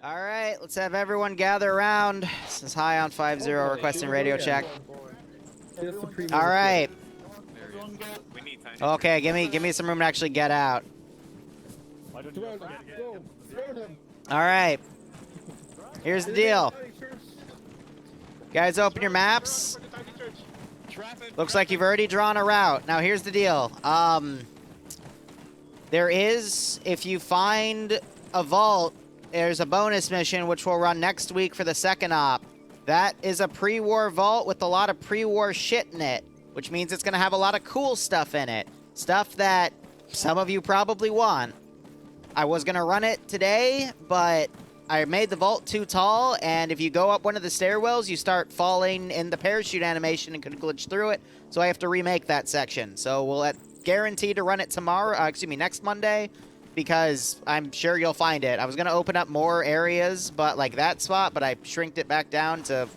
All right, let's have everyone gather around. This is High on 5-0 requesting radio check. All right. Okay, give me some room to actually get out. All right. Here's the deal. Guys, open your maps. Looks like you've already drawn a route. Now, here's the deal. There is, if you find a vault, there's a bonus mission which will run next week for the second op. That is a pre-war vault with a lot of pre-war shit in it, which means it's going to have a lot of cool stuff in it. Stuff that some of you probably want. I was going to run it today, but I made the vault too tall, and if you go up one of the stairwells, you start falling in the parachute animation and could glitch through it, so I have to remake that section. So we'll guarantee to run it tomorrow, next Monday, because I'm sure you'll find it. I was going to open up more areas, but like that spot, but I shrinked it back down to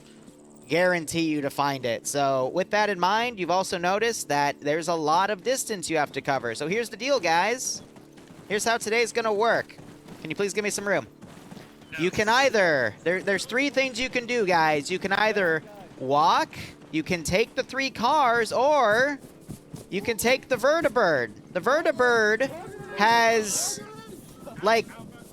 guarantee you to find it. So with that in mind, you've also noticed that there's a lot of distance you have to cover. So here's the deal, guys. Here's how today's going to work. Can you please give me some room? You can either, there's three things you can do, guys. You can either walk, you can take the 3 cars, or you can take the Vertibird. The Vertibird has like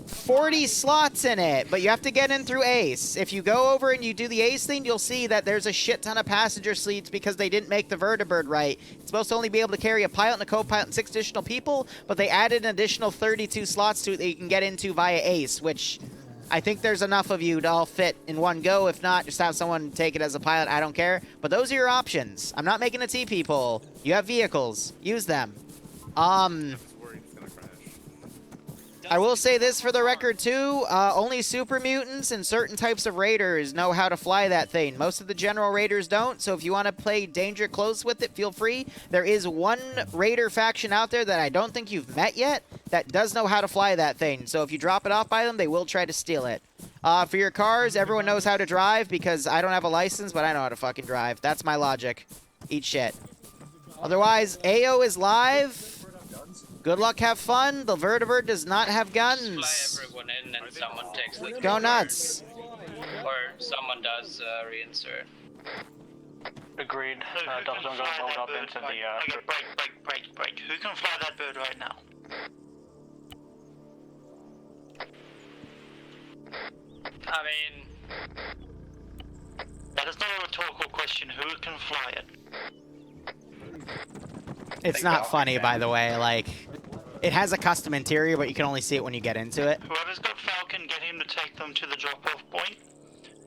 40 slots in it, but you have to get in through Ace. If you go over and you do the Ace thing, you'll see that there's a shit ton of passenger seats because they didn't make the Vertibird right. It's supposed to only be able to carry a pilot and a co-pilot and 6 additional people, but they added an additional 32 slots to it that you can get into via Ace, which I think there's enough of you to all fit in one go. If not, just have someone take it as a pilot. I don't care. But those are your options. I'm not making a TP poll. You have vehicles. Use them. I will say this for the record, too. Only super mutants and certain types of raiders know how to fly that thing. Most of the general raiders don't, so if you want to play danger close with it, feel free. There is one raider faction out there that I don't think you've met yet that does know how to fly that thing. So if you drop it off by them, they will try to steal it. For your cars, everyone knows how to drive because I don't have a license, but I know how to fucking drive. That's my logic. Eat shit. Otherwise, AO is live. Good luck, have fun. The Vertibird does not have guns. Fly everyone in and someone takes the Go nuts. Or someone does reinsert. Agreed. Don't go load up into the Okay, break. Who can fly that bird right now? I mean, that is not a rhetorical question. Who can fly it? It's not funny, by the way. Like, it has a custom interior, but you can only see it when you get into it. Whoever's got Falcon, get him to take them to the drop-off point.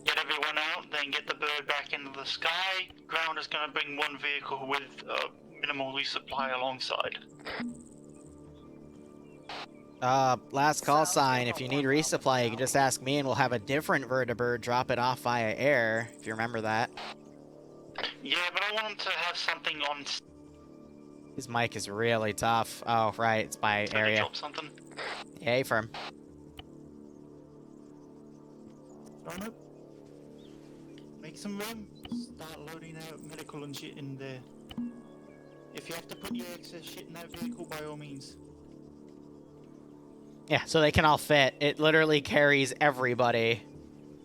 Get everyone out, then get the bird back into the sky. Ground is going to bring one vehicle with minimal resupply alongside. Last call sign. If you need resupply, you can just ask me, and we'll have a different Vertibird drop it off via air, if you remember that. Yeah, but I want him to have something on. His mic is really tough. Oh, right, it's by area. Drop something. Yeah, firm. Run up. Make some room. Start loading out medical and shit in there. If you have to put your excess shit in that vehicle, by all means. Yeah, so they can all fit. It literally carries everybody.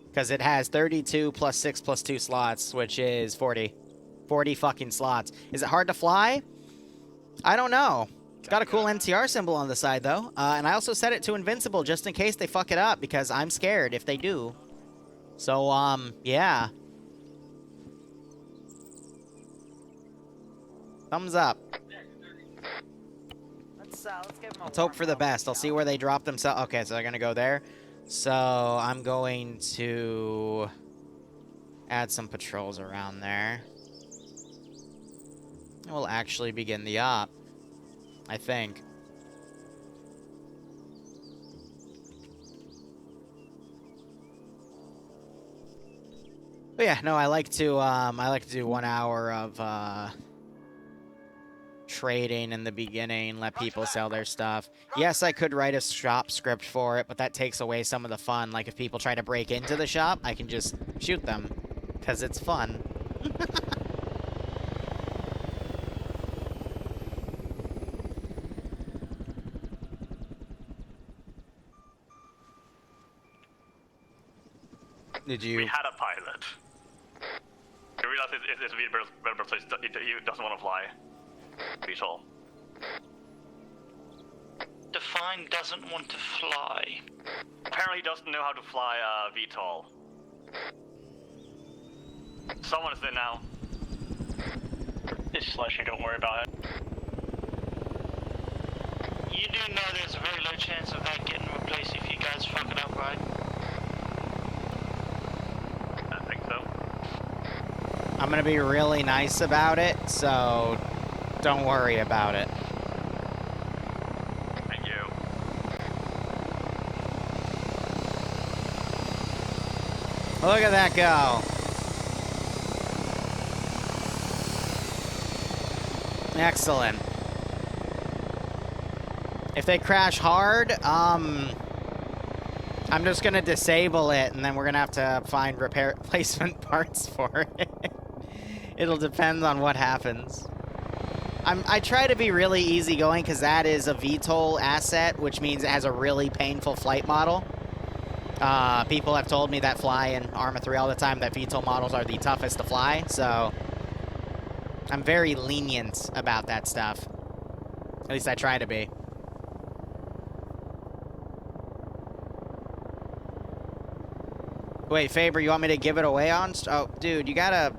Because it has 32 plus 6 plus 2 slots, which is 40. 40 fucking slots. Is it hard to fly? I don't know. It's got a cool NCR symbol on the side, though. And I also set it to invincible just in case they fuck it up, because I'm scared if they do. So, yeah. Thumbs up. Let's hope for the best. I'll see where they drop themselves. Okay, so they're going to go there. So, I'm going to add some patrols around there. We'll actually begin the op, I think. But yeah, no, I like to do 1 hour of trading in the beginning, let people sell their stuff. Yes, I could write a shop script for it, but that takes away some of the fun. Like if people try to break into the shop, I can just shoot them because it's fun. Did you? We had a pilot. We realized it's Vertibird, so he doesn't want to fly. VTOL. Define doesn't want to fly. Apparently he doesn't know how to fly VTOL. Someone is there now. It's slushy, don't worry about it. You do know there's a very low chance of that getting replaced if you guys fuck it up, right? I think so. I'm gonna be really nice about it, so don't worry about it. Thank you. Look at that go. Excellent. If they crash hard, I'm just gonna disable it, and then we're gonna have to find replacement parts for it. It'll depend on what happens. I try to be really easygoing because that is a VTOL asset, which means it has a really painful flight model. People have told me that fly in Arma 3 all the time that VTOL models are the toughest to fly, so I'm very lenient about that stuff. At least I try to be. Wait, Faber, you want me to give it away on? Oh, dude, we gotta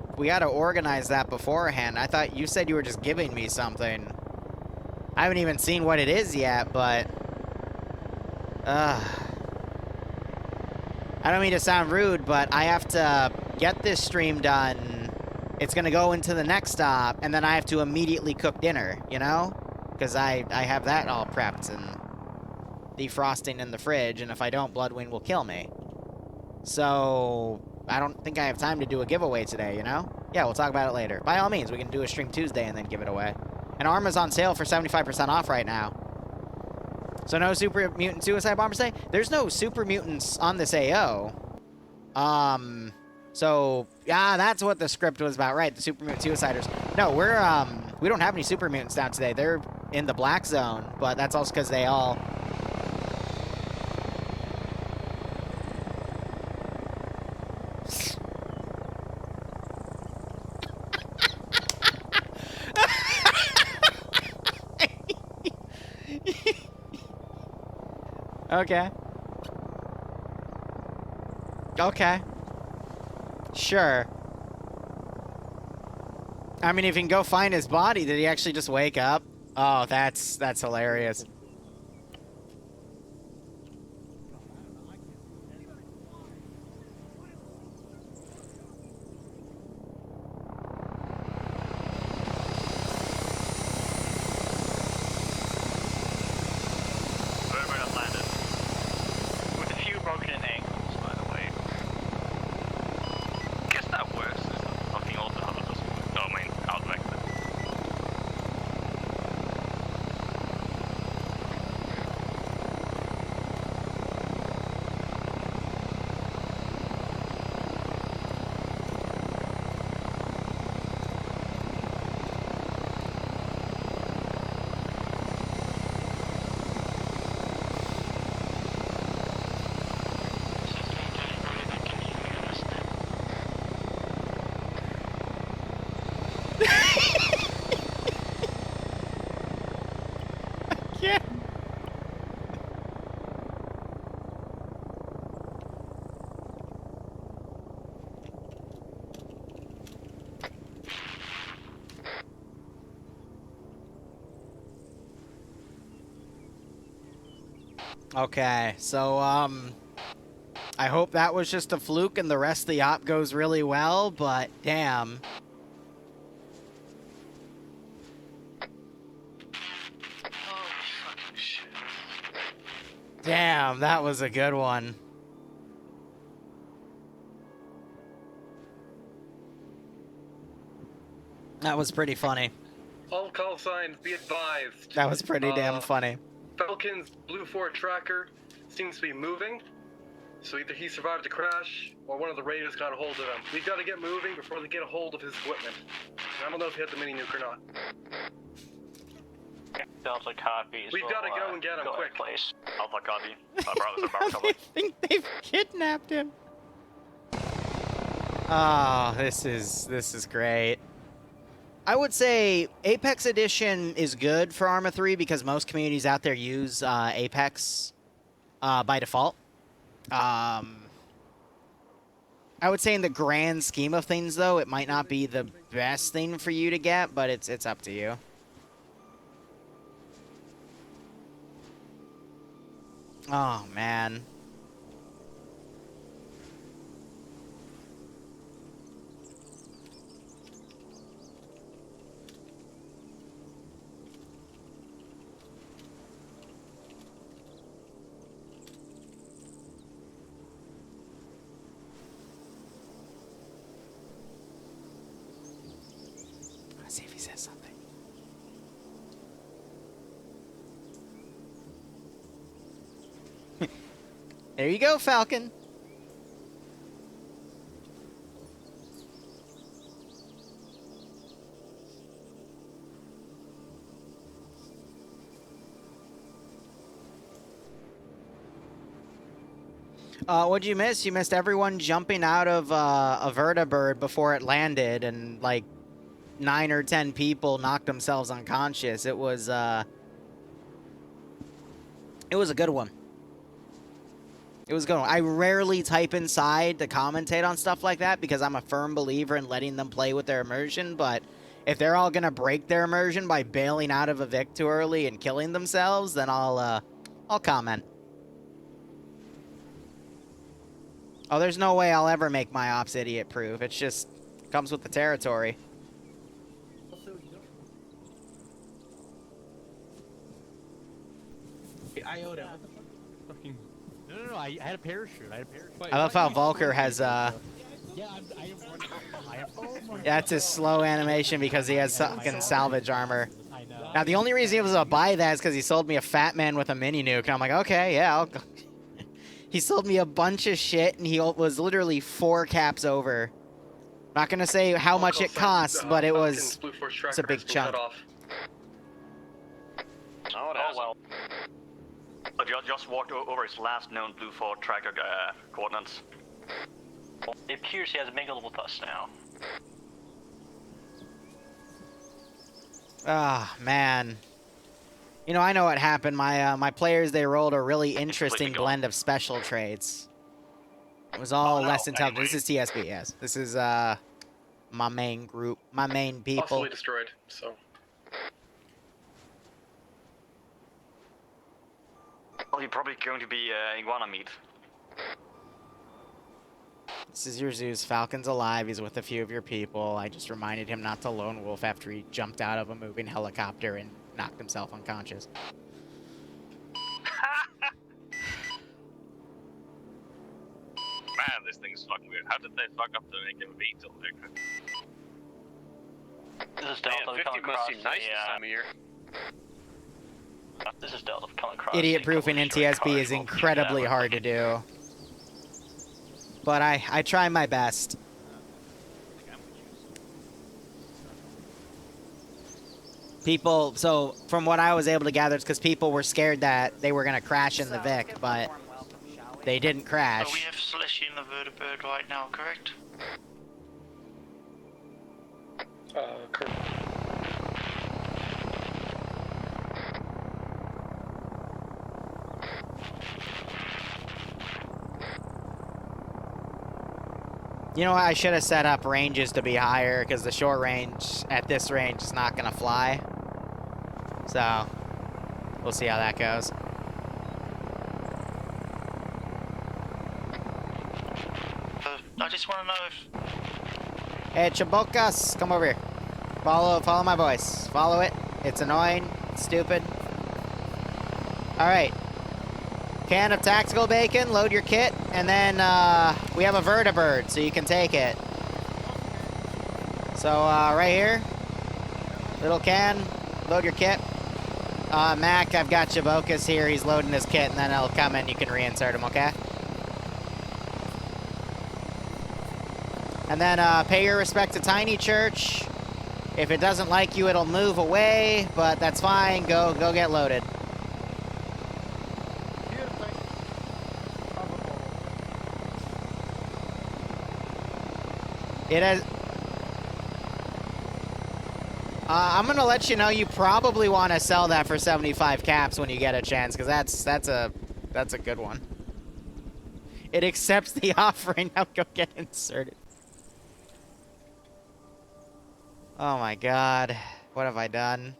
organize that beforehand. I thought you said you were just giving me something. I haven't even seen what it is yet, but... I don't mean to sound rude, but I have to get this stream done. It's gonna go into the next stop, and then I have to immediately cook dinner, you know? Because I have that all prepped and defrosting in the fridge, and if I don't, Bloodwind will kill me. So, I don't think I have time to do a giveaway today, you know? Yeah, we'll talk about it later. By all means, we can do a stream Tuesday and then give it away. And Arma's on sale for 75% off right now. So no Super Mutant Suicide Bombers today? There's no Super Mutants on this AO. So, yeah, that's what the script was about, right? The Super Mutant Suiciders. No, we don't have any Super Mutants down today. They're in the black zone, but that's also because they all... Okay. Okay. Sure. I mean, if you can go find his body, did he actually just wake up? Oh, that's hilarious. Okay, so, I hope that was just a fluke and the rest of the op goes really well, but damn. Damn, that was a good one. That was pretty funny. All call signs be advised. That was pretty damn funny. Falcon's Blue 4 tracker seems to be moving, so either he survived the crash or one of the raiders got a hold of him. We've got to get moving before they get a hold of his equipment. I don't know if he had the mini nuke or not. Delta copies. We've got to go and get him quick. Place. Alpha copy. They think they've kidnapped him. Oh, this is great. I would say Apex Edition is good for Arma 3 because most communities out there use Apex by default. I would say in the grand scheme of things, though, it might not be the best thing for you to get, but it's up to you. Oh, man. Let's see if he says something. There you go, Falcon. What'd you miss? You missed everyone jumping out of a Vertibird before it landed, and like 9 or 10 people knocked themselves unconscious. It was a good one. It was a good one. I rarely type inside to commentate on stuff like that because I'm a firm believer in letting them play with their immersion, but if they're all gonna break their immersion by bailing out of a Vic too early and killing themselves, then I'll comment. Oh, there's no way I'll ever make my ops idiot-proof. It's just comes with the territory. Iota. Fucking. No. I had a parachute. I love how Volker has Yeah, I am. that's his slow animation because he has fucking salvage armor. I know. Now the only reason he was able to buy that is because he sold me a fat man with a mini nuke, and I'm like, okay, yeah, I'll go. He sold me a bunch of shit, and he was literally 4 caps over. Not gonna say how much it cost, but it was it's a big chunk. Oh, well. I just walked over his last known Blue 4 tracker coordinates. It appears he has a mingle with us now. Ah, man. You know, I know what happened. My players, they rolled a really interesting blend of special traits. It was all less intelligent. Anyway. This is TSB, yes. This is my main group, my main people. Possibly destroyed, so. Well, you're probably going to be iguana meat. This is your Zeus. Falcon's alive. He's with a few of your people. I just reminded him not to lone wolf after he jumped out of a moving helicopter and knocked himself unconscious. Man, this thing is fucking weird. How did they fuck up the AKV till there? This is Delta. Man, 50 must seem nice this time of year. This is Delta coming across. Idiot-proofing in TSB is incredibly hard to do. But I try my best. People, so from what I was able to gather, it's because people were scared that they were going to crash in the Vic, but they didn't crash. So we have Celestia in the Vertibird right now, correct? Correct. You know what? I should have set up ranges to be higher because the short range at this range is not going to fly. So, we'll see how that goes. I just want to know if... Hey, Chabokas, come over here. Follow my voice. Follow it. It's annoying. It's stupid. All right. Can of tactical bacon, load your kit, and then we have a Vertibird, so you can take it. So right here, little can, load your kit. Mac, I've got Chabokas here. He's loading his kit, and then he'll come in. You can reinsert him, okay? And then pay your respect to Tiny Church. If it doesn't like you, it'll move away, but that's fine. Go get loaded. It has. I'm gonna let you know you probably want to sell that for 75 caps when you get a chance, because that's a good one. It accepts the offering. Now go get inserted. Oh my god, what have I done?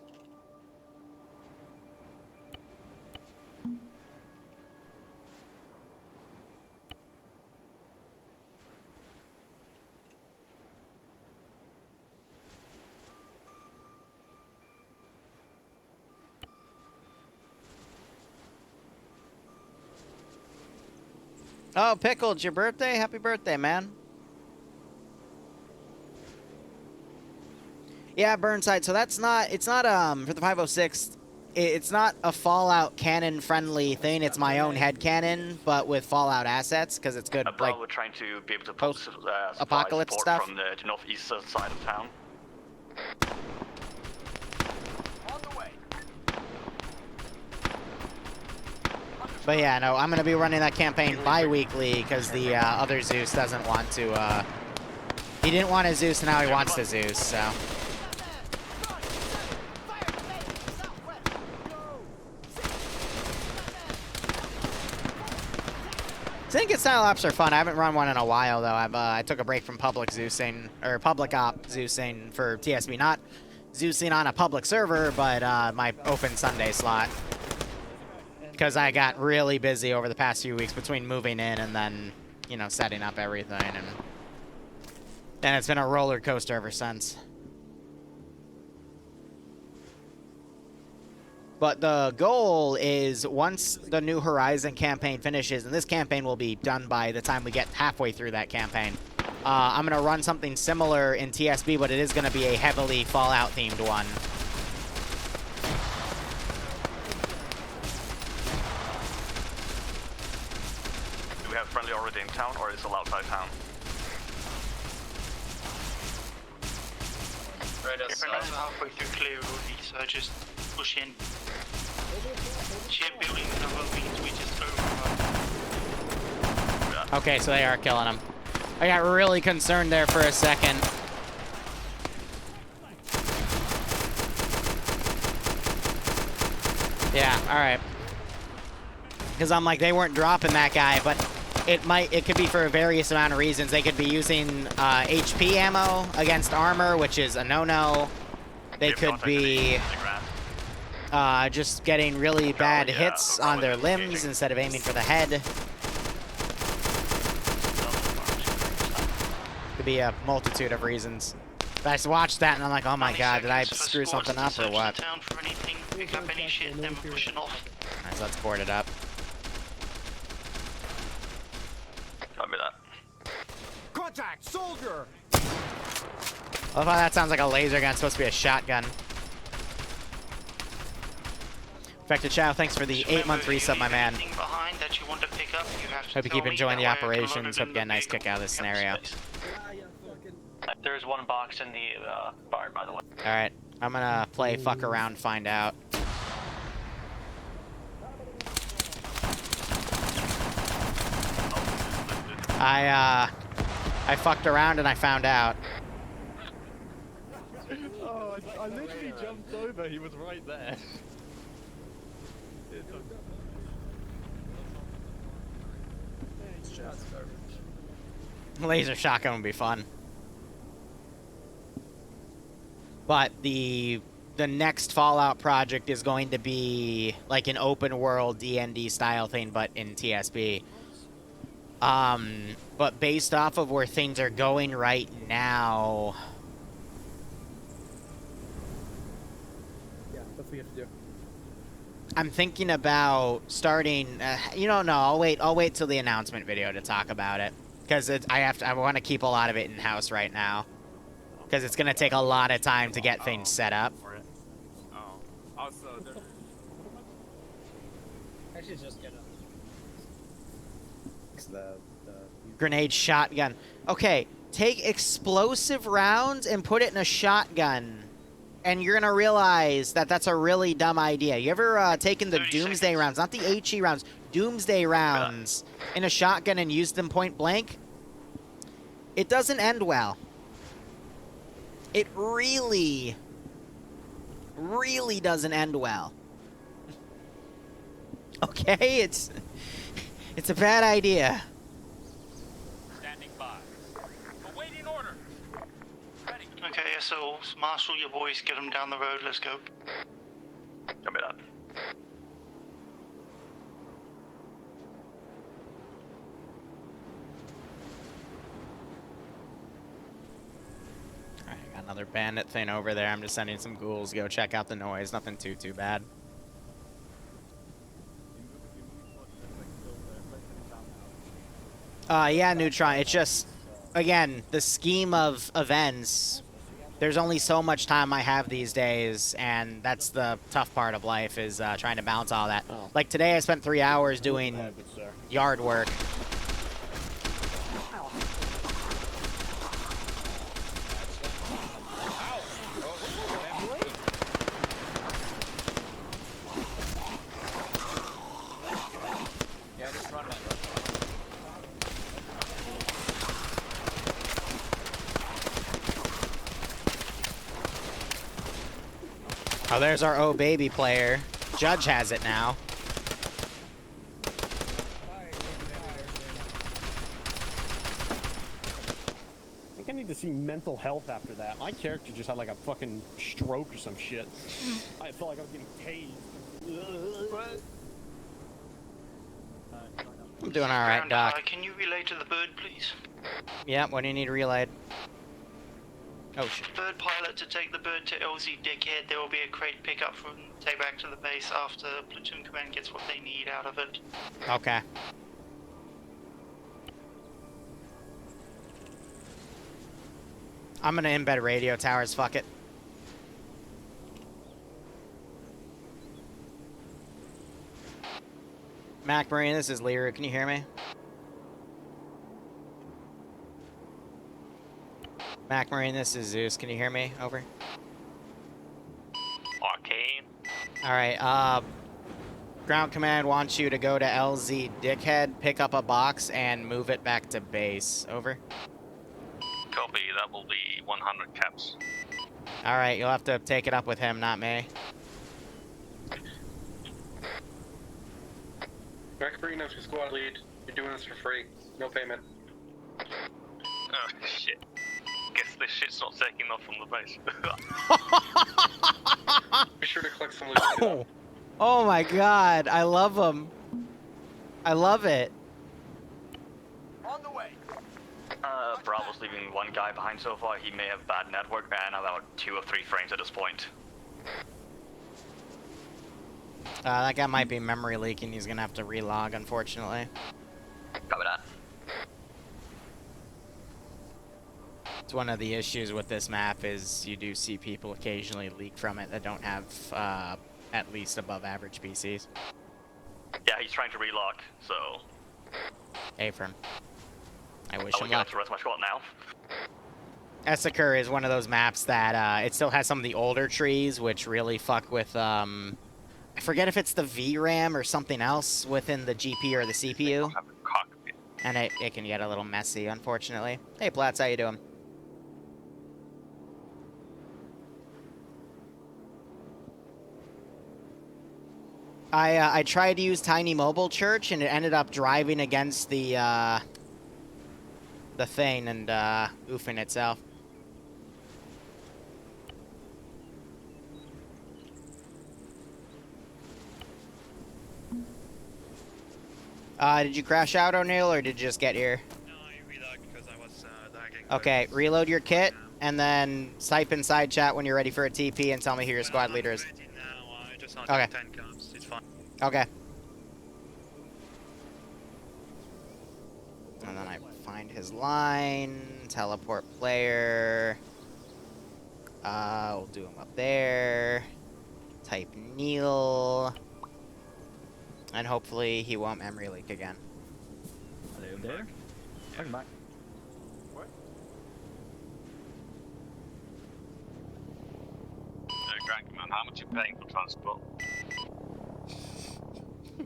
Oh, Pickle, it's your birthday? Happy birthday, man. Yeah, Burnside, so that's not, it's not, for the 506, it's not a Fallout cannon-friendly thing, it's my own head cannon, but with Fallout assets, because it's good, like, we're trying to be able to post supply apocalypse support stuff. from the northeast side of town. But yeah, no, I'm going to be running that campaign bi-weekly, because the other Zeus doesn't want to, he didn't want a Zeus, and now he wants the Zeus, so. Syndicate style ops are fun. I haven't run one in a while though. I took a break from public Zeusing, or public op Zeusing for TSB. Not Zeusing on a public server, but my open Sunday slot. Because I got really busy over the past few weeks between moving in and then, you know, setting up everything. And it's been a roller coaster ever since. But the goal is once the New Horizon campaign finishes, and this campaign will be done by the time we get halfway through that campaign, I'm going to run something similar in TSB, but it is going to be a heavily Fallout-themed one. Do we have friendly already in town, or is it all outside town? Right If we're not halfway through clear already, so just push in. Shipbuilding number means we just overrun. Okay, so they are killing him. I got really concerned there for a second. Yeah, alright. Because I'm like, they weren't dropping that guy, but it could be for a various amount of reasons. They could be using HP ammo against armor, which is a no-no. They could be just getting really bad hits on their limbs instead of aiming for the head. Could be a multitude of reasons. But I just watched that and I'm like, oh my god, did I screw something up or what? Nice, let's board it up. Copy that. Contact, soldier! I love how that sounds like a laser gun. It's supposed to be a shotgun. Infected Chow, thanks for the 8-month resub, my man. Hope you keep enjoying the operations. Hope you get a nice kick out of this scenario. There's one box in the bar, by the way. Alright, I'm gonna play fuck around, find out. I fucked around and I found out. Oh, I literally jumped over. He was right there. Laser shotgun would be fun. But the next Fallout project is going to be like an open world D&D style thing, but in TSB. But based off of where things are going right now, Yeah, that's what you have to do. I'm thinking about starting. You don't know. I'll wait till the announcement video to talk about it, because I want to keep a lot of it in house right now, because it's gonna take a lot of time to get things set up. Also, I should just get the Grenade shotgun. Okay, take explosive rounds and put it in a shotgun, and you're gonna realize that that's a really dumb idea. You ever taken the Doomsday rounds, not the HE rounds, Doomsday rounds in a shotgun and used them point blank? It doesn't end well. It really, really doesn't end well. Okay, it's a bad idea. Standing by. Awaiting order. Ready. Okay, so marshal your boys, get them down the road, let's go. Copy that. Alright, got another bandit thing over there. I'm just sending some ghouls to go check out the noise. Nothing too bad. Yeah, Neutron. It's just, again, the scheme of events. There's only so much time I have these days, and that's the tough part of life, is trying to balance all that. Oh. Like today, I spent 3 hours doing yard work. Yeah, just run, man. Oh, there's our oh baby player. Judge has it now. I think I need to see mental health after that. My character just had like a fucking stroke or some shit. I felt like I was getting tased. I'm doing all right, Doc. Can you relay to the bird, please? Yeah, what do you need relayed? Oh, shit. Bird pilot to take the bird to LZ Dickhead. There will be a crate pickup from take back to the base after platoon command gets what they need out of it. Okay. I'm gonna embed radio towers, fuck it. Mac Marine, this is Liru. Can you hear me? Mac Marine, this is Zeus. Can you hear me? Over. Arcane. Alright, Ground Command wants you to go to LZ Dickhead, pick up a box, and move it back to base. Over. Copy, that will be 100 caps. Alright, you'll have to take it up with him, not me. Mac Marine, that's your squad lead. You're doing this for free. No payment. Oh, shit. Guess this shit's not taking off from the base. Be sure to collect some loot. Oh. Oh my god, I love him. I love it. On the way. Bravo's leaving one guy behind so far. He may have bad network and about 2 or 3 frames at this point. That guy might be memory leaking. He's gonna have to relog, unfortunately. Copy that. It's one of the issues with this map is you do see people occasionally leak from it that don't have at least above average PCs. Yeah, he's trying to relog, so... Affirm. I wish I'll him get luck. to the rest of my squad now. Essaker is one of those maps that it still has some of the older trees, which really fuck with, I forget if it's the VRAM or something else within the GPU or the CPU. And it can get a little messy, unfortunately. Hey, Platts, how you doing? I tried to use Tiny Mobile Church, and it ended up driving against the thing and oofing itself. Did you crash out, O'Neill, or did you just get here? No, I reload because I was lagging. Okay, reload your kit, and then type in side chat when you're ready for a TP and tell me who your squad leader is. Ready now, I just Okay. 10 comes, it's fine. Okay. And then I find his line, teleport player. We'll do him up there. Type Neil. And hopefully he won't memory leak again. Hello there. I'm back. Grand Command, how much are you paying for transport?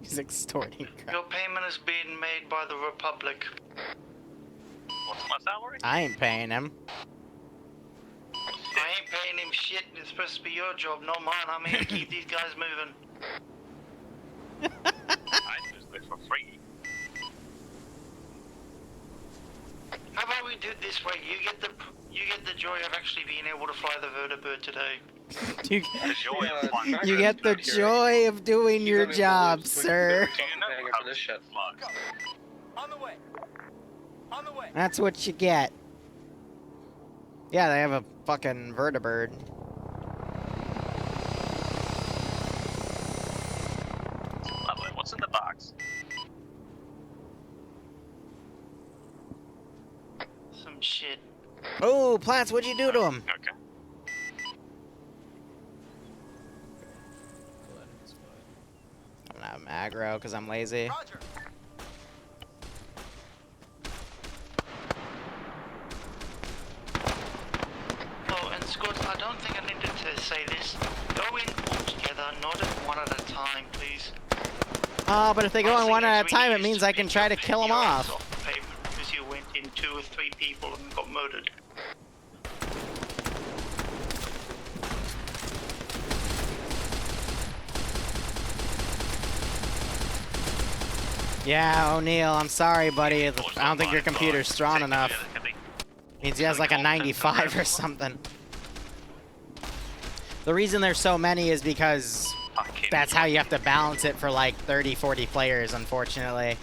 He's extorting crap. Your payment is being made by the Republic. What's my salary? I ain't paying him. I ain't paying him shit. It's supposed to be your job, not mine. I'm here to keep these guys moving. I just do it for free. How about we do it this way? You get the joy of actually being able to fly the Vertibird today. You, The joy of fun. you get the joy of doing your job, sir. Do you know how this shit. much? On the way. On the way. That's what you get. Yeah, they have a fucking Vertibird. Lovely. What's in the box? Some shit. Oh, Plants, what'd you do to him? Okay. I'm aggro because I'm lazy. Roger. Oh, and Scott, I don't think I needed to say this. Go in all together, not one at a time, please. But if they go in one at a We time, it used means to I can pick try your to kill them ass off. the pavement because you went in 2 or 3 people and got murdered. Yeah, O'Neil, I'm sorry, buddy. I don't think your computer's strong enough. Means he has like a 95 or something. The reason there's so many is because that's how you have to balance it for like 30, 40 players, unfortunately.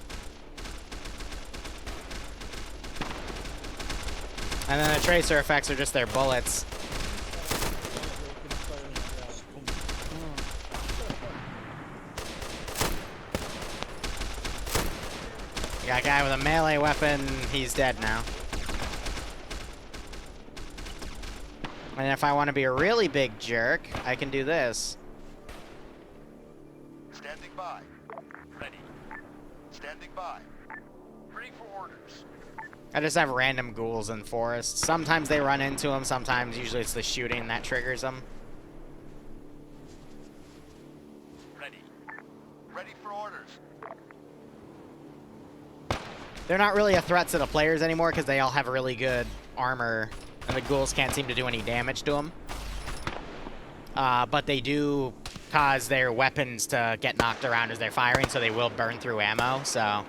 And then the tracer effects are just their bullets. You got a guy with a melee weapon, he's dead now. And if I want to be a really big jerk, I can do this. Standing by. Ready. Standing by. Ready for orders. I just have random ghouls in forests. Sometimes they run into them, sometimes usually it's the shooting that triggers them. Ready. Ready for orders. They're not really a threat to the players anymore because they all have really good armor, and the ghouls can't seem to do any damage to them. But they do cause their weapons to get knocked around as they're firing, so they will burn through ammo, so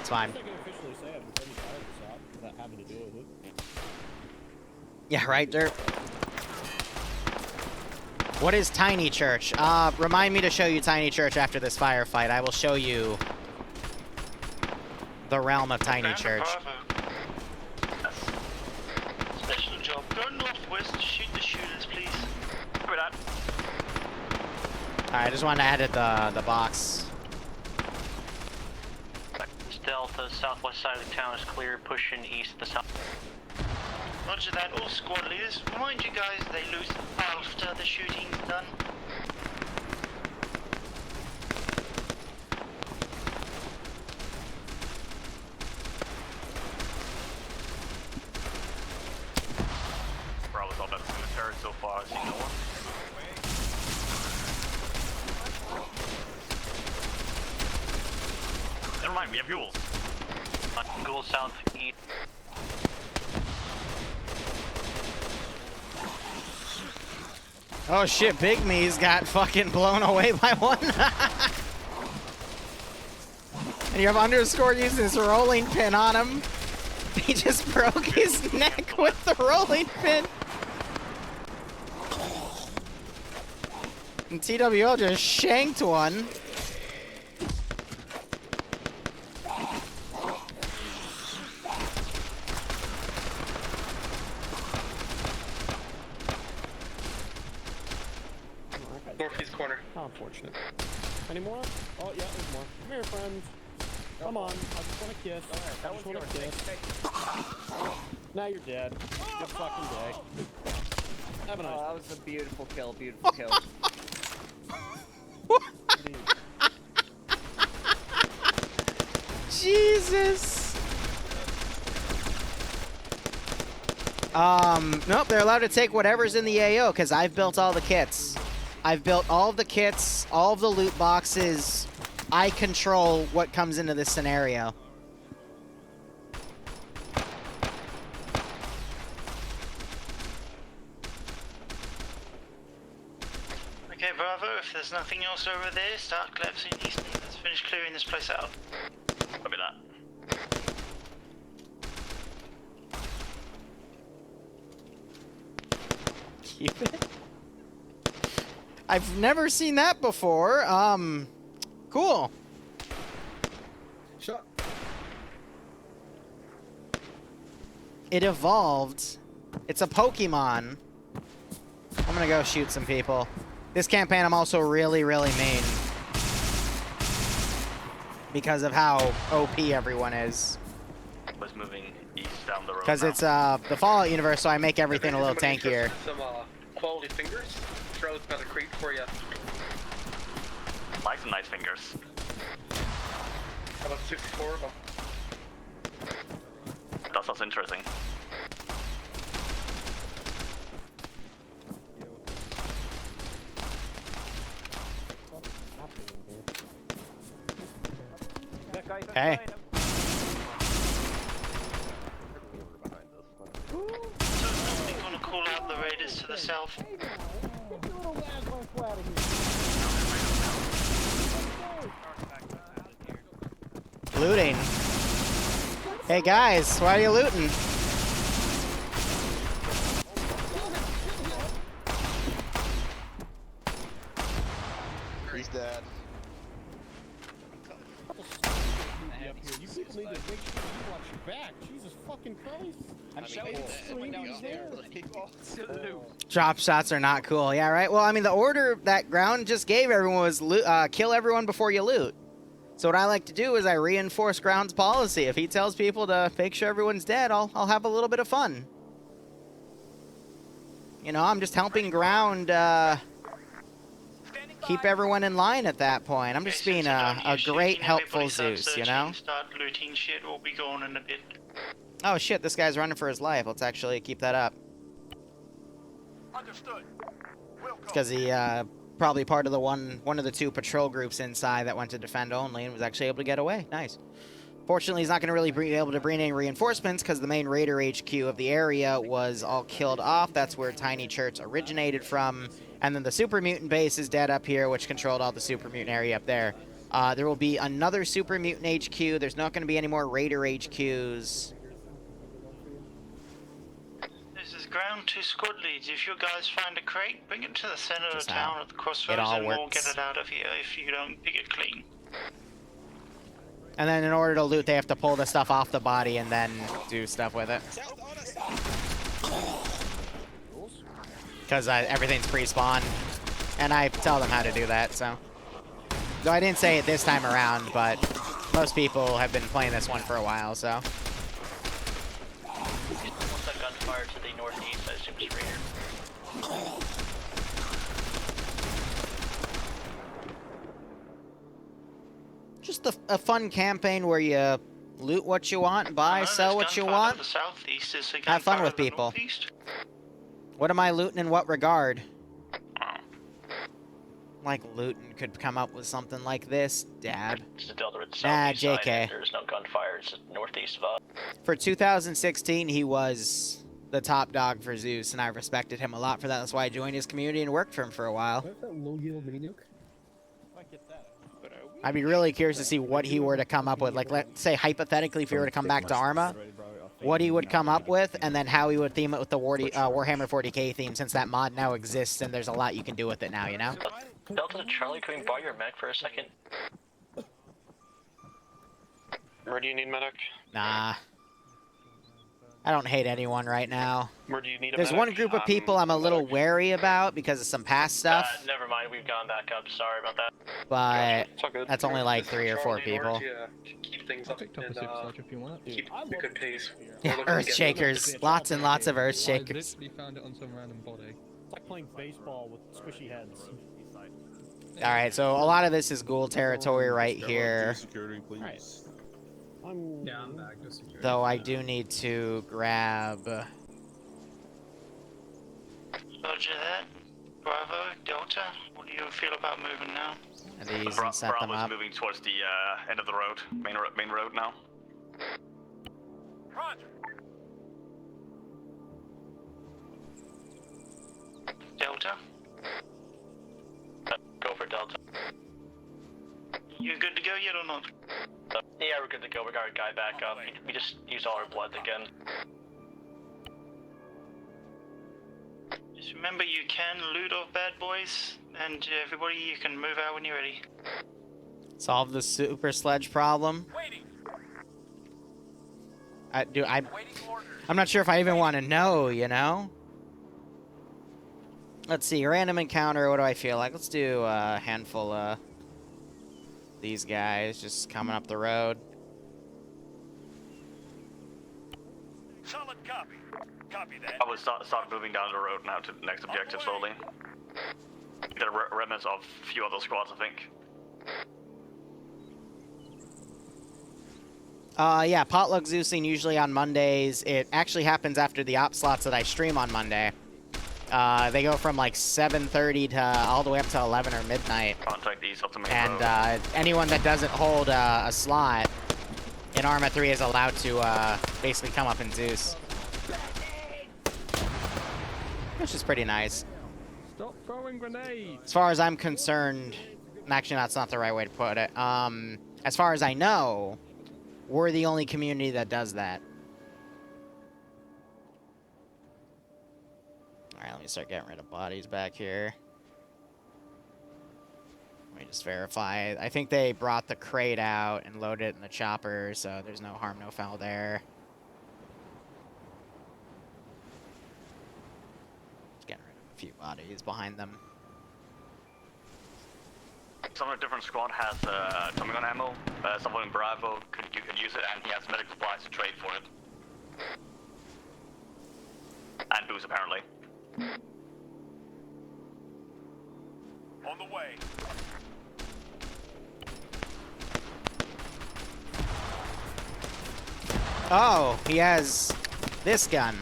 it's fine. Yeah, right, Derp? What is Tiny Church? Remind me to show you Tiny Church after this firefight. I will show you the realm of Tiny Church. Special job. Go northwest, shoot the shooters, please. Copy that. Alright, I just wanted to edit the box. Stealth, the southwest side of the town is clear, pushing east to south. Roger that. All squad leaders, remind you guys they lose after the shooting's done. Probably all about the cemetery so far. I see no one. Never mind, we have ghouls. Ghouls southeast. Oh shit, Big Me's got fucking blown away by one. And you have underscore using his rolling pin on him. He just broke his neck with the rolling pin. And TWO just shanked one. Northeast corner. How unfortunate. Any more? Oh, yeah, there's more. Come here, friends. Come on. I just want a kiss. I just want a kiss. Now you're dead. Good fucking day. Have a nice that was a beautiful kill, beautiful kill. Jesus. Nope, they're allowed to take whatever's in the AO because I've built all the kits. I've built all of the kits, all of the loot boxes. I control what comes into this scenario. there's nothing else over there, start collapsing east. Let's finish clearing this place out. Copy that. Keep it. I've never seen that before. Cool. Shot. It evolved. It's a Pokemon. I'm gonna go shoot some people. This campaign I'm also really, really mean. Because of how OP everyone is. Was moving east down the road. Because now. it's the Fallout universe, so I make everything a little tankier. Some quality fingers. Charlie's got a crate for you. Like some nice fingers. How about 64 of them? That sounds interesting. Hey. So something gonna call out the raiders to the south. Looting. Hey guys, why are you looting? He's dead. You people need to make sure you watch your back. Jesus fucking Christ. Drop shots are not cool. Yeah, right? Well, I mean, the order that Ground just gave everyone was kill everyone before you loot. So what I like to do is I reinforce Ground's policy. If he tells people to make sure everyone's dead, I'll have a little bit of fun. You know, I'm just helping Ground keep everyone in line at that point. I'm just being a great, helpful Zeus, you know? Start looting shit, we'll be going in a bit. Oh shit, this guy's running for his life. Let's actually keep that up. Understood. It's because he probably part of the one of the two patrol groups inside that went to defend only and was actually able to get away. Nice. Fortunately, he's not going to really be able to bring any reinforcements because the main raider HQ of the area was all killed off. That's where Tiny Church originated from. And then the super mutant base is dead up here, which controlled all the super mutant area up there. There will be another super mutant HQ. There's not going to be any more raider HQs. This is Ground to squad leads. If you guys find a crate, bring it to the center of Just town how at the crossroads all and we'll works. get it out of here if you don't pick it clean. And then in order to loot, they have to pull the stuff off the body and then do stuff with it. Because everything's pre-spawn. And I tell them how to do that, so. Though I didn't say it this time around, but most people have been playing this one for a while, so. Almost like gunfire to the northeast, I assume it's raider. Just a fun campaign where you loot what you want, buy, sell what you want. The southeast is a Have fun gunfire with to the people. northeast. What am I looting in what regard? Like looting could come up with something like this, Dad. It's the Delta at the Nah, southeast side, JK. and there's no gunfire, it's northeast of us. For 2016, he was the top dog for Zeus, and I respected him a lot for that. That's why I joined his community and worked for him for a while. That low yield mini nuke? I get that. I'd be really curious to see what he were to come up with. Like, let's say, hypothetically, if he were to come back to Arma, what he would come up with, and then how he would theme it with the Warhammer 40k theme, since that mod now exists, and there's a lot you can do with it now, you know? Delta to Charlie, can we borrow your mech for a second? Where do you need medic? Nah. I don't hate anyone right now. Where do you need a There's medic? one group of people I'm a little wary about because of some past stuff, Never mind, we've gone back up, sorry about that. but It's all good. that's only like 3 or 4 people. To keep things up and if you want. keep a good pace. Yeah, Earth Shakers. Lots and lots of Earth I Shakers. literally found it on some random body. It's like playing baseball with squishy heads. Alright, so a lot of this is ghoul territory right here. Security, please. Yeah, I'm back. Just security. Though I do need to grab... Roger that. Bravo, Delta, what do you feel about moving now? these and set them Bravo's up. moving towards the end of the road, main road now. Roger. Delta? Go for Delta. You good to go yet or not? Yeah, we're good to go. We got our guy back up. We just used all our blood again. Just remember, you can loot off bad boys, and everybody, you can move out when you're ready. Solve the super sledge problem. I'm not sure if I even want to know, you know? Let's see, random encounter, what do I feel like? Let's do a handful of these guys just coming up the road. Solid copy. Copy that. I would start moving down the road now to the next objective slowly. There are remnants of a few other squads, I think. Yeah, potluck Zeusing usually on Mondays. It actually happens after the op slots that I stream on Monday. They go from like 7:30 to all the way up to 11 or midnight. Contact the east of the main And road. anyone that doesn't hold a slot in Arma 3 is allowed to basically come up in Zeus. Which is pretty nice. Stop throwing grenades. As far as I'm concerned, actually that's not the right way to put it. As far as I know, we're the only community that does that. Alright, let me start getting rid of bodies back here. Let me just verify. I think they brought the crate out and loaded it in the chopper, so there's no harm, no foul there. Just getting rid of a few bodies behind them. Someone in a different squad has Tommy gun ammo. Someone in Bravo could use it, and he has medical supplies to trade for it. And booze, apparently. On the way. Oh, he has this gun.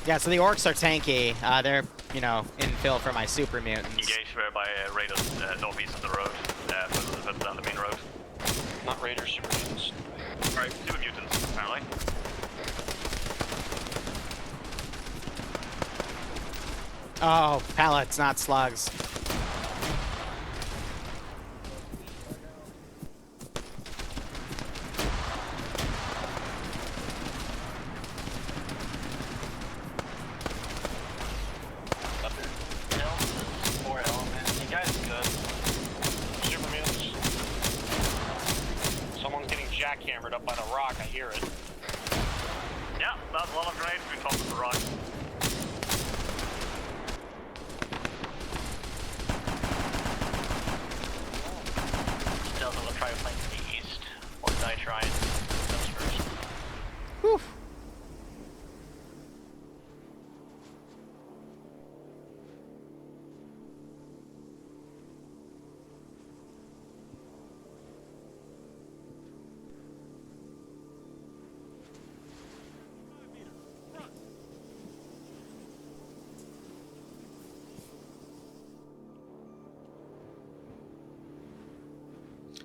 Yeah, so the orcs are tanky. They're, you know, infill for my super mutants. Engaged by raiders northeast of the road, further down the main road. Not raiders, super mutants. Right, super mutants, apparently. Oh, pellets, not slugs. Jackhammered up by the rock, I hear it. Yeah, that's a lot of grenades we tossed at the rock. Delta will try to flank to the east, or did I try and those first? Whew.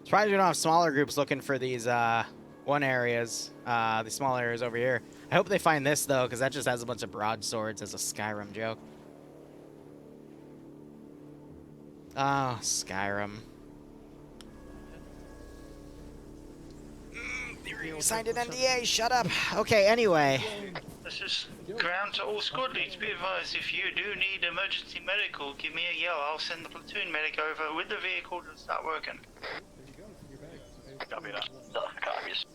Surprised we don't have smaller groups looking for these one areas, the small areas over here. I hope they find this though, because that just has a bunch of broadswords as a Skyrim joke. Oh, Skyrim. You signed an NDA, shut up. Okay, anyway. This is ground to all squad leads. Be advised, if you do need emergency medical, give me a yell. I'll send the platoon medic over with the vehicle to start working. Copy that. Copies.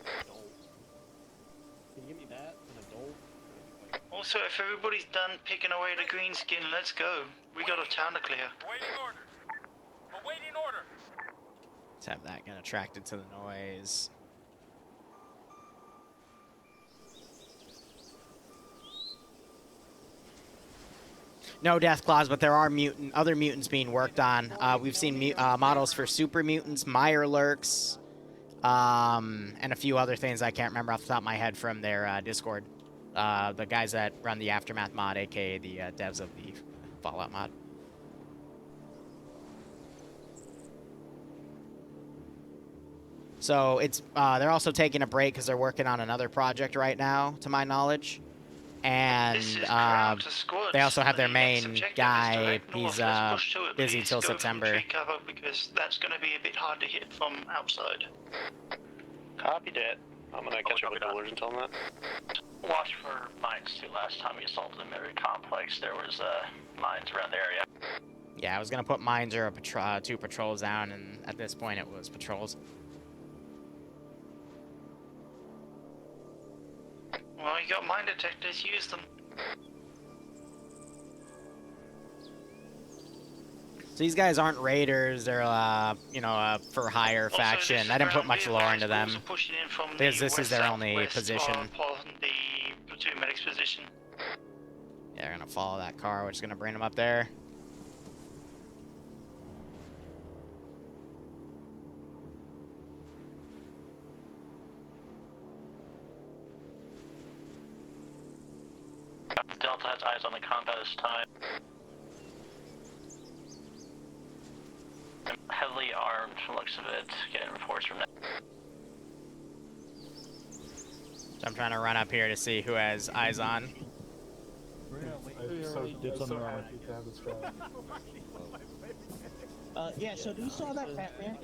Can you give me that and a dole? Also, if everybody's done picking away the green skin, let's go. We got a town to clear. Awaiting order. Awaiting order. Let's have that get attracted to the noise. No death claws, but there are other mutants being worked on. We've seen models for super mutants, Mirelurks, and a few other things I can't remember off the top of my head from their Discord. The guys that run the Aftermath mod, aka the devs of the Fallout mod. So it's they're also taking a break because they're working on another project right now, to my knowledge. And This is ground to squads. they also have their The next main objective is guy. direct north. He's Let's push to it, busy please. till Go for September. tree cover because that's going to be a bit hard to hit from outside. Copy that. I'm gonna catch up with the alert and tell them that. Watch for mines too. Last time we assaulted the military complex, there was mines around the area. Yeah, I was gonna put mines or a 2 patrols down, and at this point it was patrols. Well, you got mine detectors. Use them. So these guys aren't raiders. They're you know, a for hire Also, faction. this I didn't put ground much lore into them vehicles are pushing in from because the this is their only west-southwest position. on the platoon medic's position. Yeah, they're gonna follow that car, which is gonna bring them up there. Delta has eyes on the combat this time. Heavily armed from the looks of it, getting reports from that. So I'm trying to run up here to see who has eyes on. Yeah, so do you saw that fat man?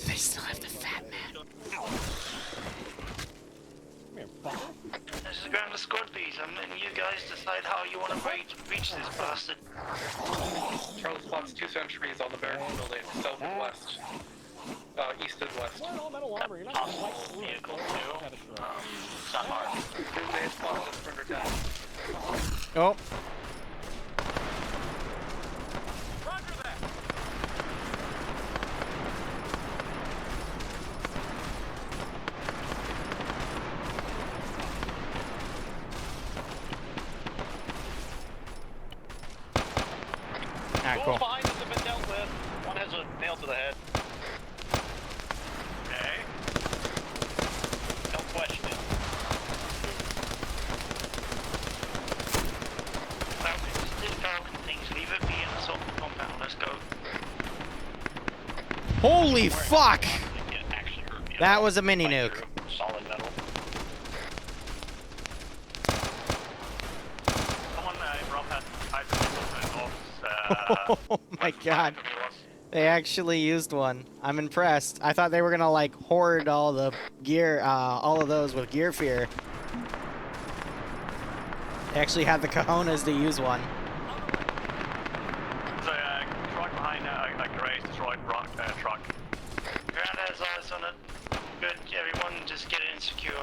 They still have the fat man. This is ground to squad these. I'm letting you guys decide how you want to reach this bastard. Charlie spots 2 sentries on the barracks building, south and west. East and west. Possible vehicle too. It's not hard. They spotted us further down. Oh. Alright, cool. Behind us have been dealt with. One has a nail to the head. Okay. No question. Falcon things. Leave it be in the assault compound. Let's go. Holy fuck! That was a mini nuke. Solid metal. Someone Rob had Oh my god. They actually used one. I'm impressed. I thought they were gonna like hoard all the gear, all of those with gear fear. They actually had the cojones to use one. So, truck behind a gray destroyed truck. Ground has eyes on it. Good, everyone just get in secure.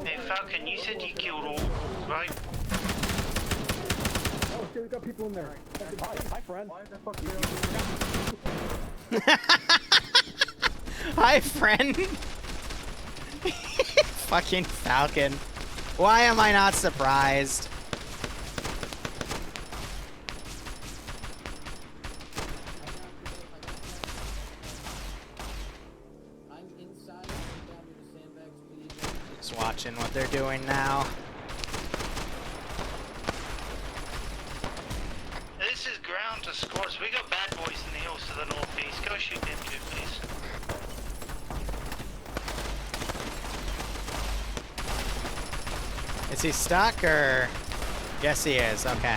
Hey Falcon, you said you killed all, right? Oh shit, we got people in there. Hi friend. Hi, friend. Fucking Falcon. Why am I not surprised? Just watching what they're doing now. This is ground to squads. We got bad boys in the hills to the northeast. Go shoot them too, please. Is he stuck or? Yes, he is. Okay.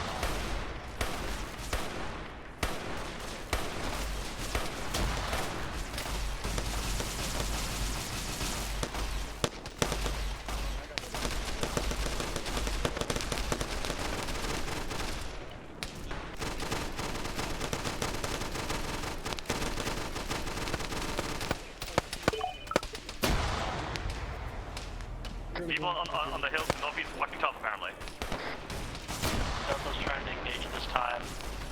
People on the hills northeast fucking top apparently. Delta's trying to engage at this time.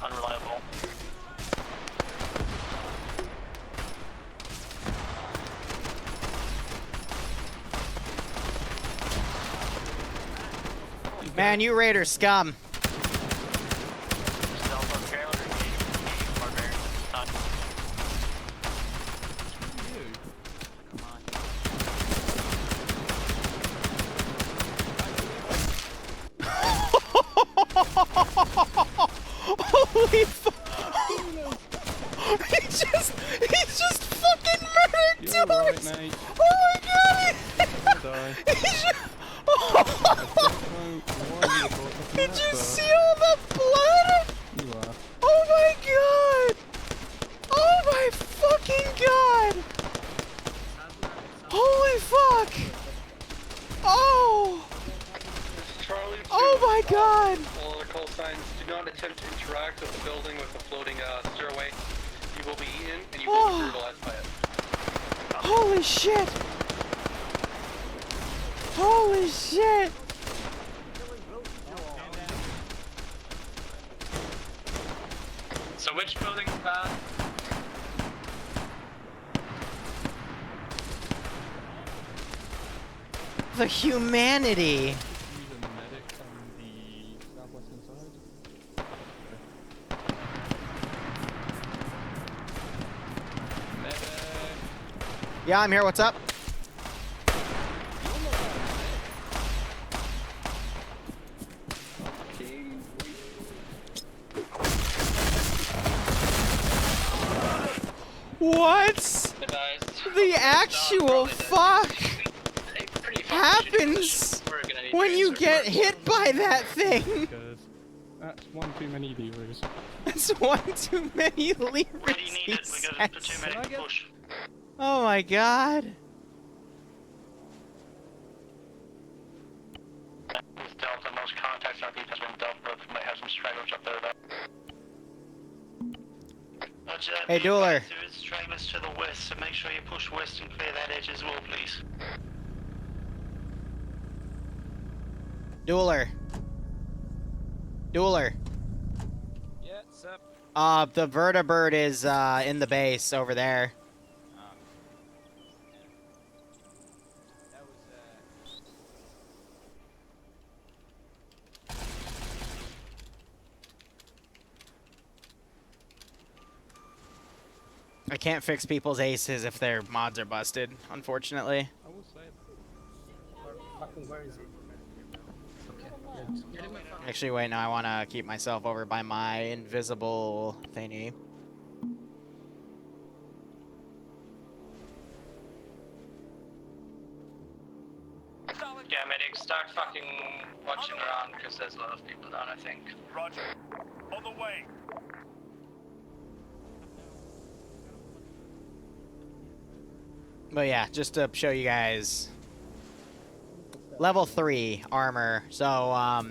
Unreliable. Man, you Raider scum. Delta trailer engaging barbarians at this time. He just fucking murdered two of us. Oh my god! Did you see all the blood? You are. Oh my god! Oh my fucking god! Holy fuck! Oh! Charlie, Oh my god! all other call signs, do not attempt to interact with the building with the floating stairway. You will be eaten and you will be brutalized by it. Holy shit! Holy shit! So which building's bad? The humanity! Yeah, I'm here. What's up? What the actual fuck happens when you get hit by that thing? That's one too many Lirus. That's one too many Lirus. He says. Oh my god. With Delta, most contacts on beat has been dealt with. We might have some stragglers up there though. Hey, Dueler. There is stragglers to the west, so make sure you push west and clear that edge as well, please. Dueler. Dueler. Yeah, what's up? The Vertibird is in the base over there. I can't fix people's aces if their mods are busted, unfortunately. I will say. Where is it? Actually, wait, no, I want to keep myself over by my invisible thingy. Yeah, medics, start fucking watching around because there's a lot of people down, I think. Roger. On the way. But yeah, just to show you guys. Level 3 armor. So,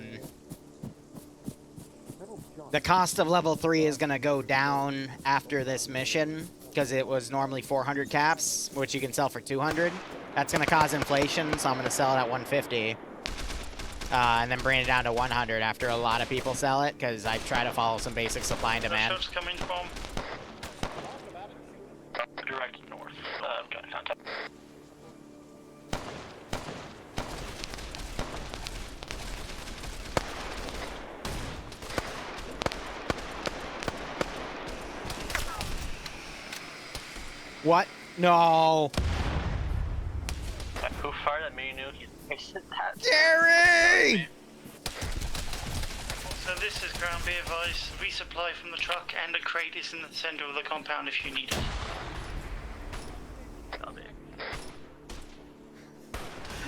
the cost of level 3 is going to go down after this mission because it was normally 400 caps, which you can sell for 200. That's going to cause inflation, so I'm going to sell it at 150. And then bring it down to 100 after a lot of people sell it because I try to follow some basic supply and demand. Coming from direct north. Got contact. What? No. Who fired at me knew he's fixing that. Jerry! So this is ground, be advised. Resupply from the truck and a crate is in the center of the compound if you need it.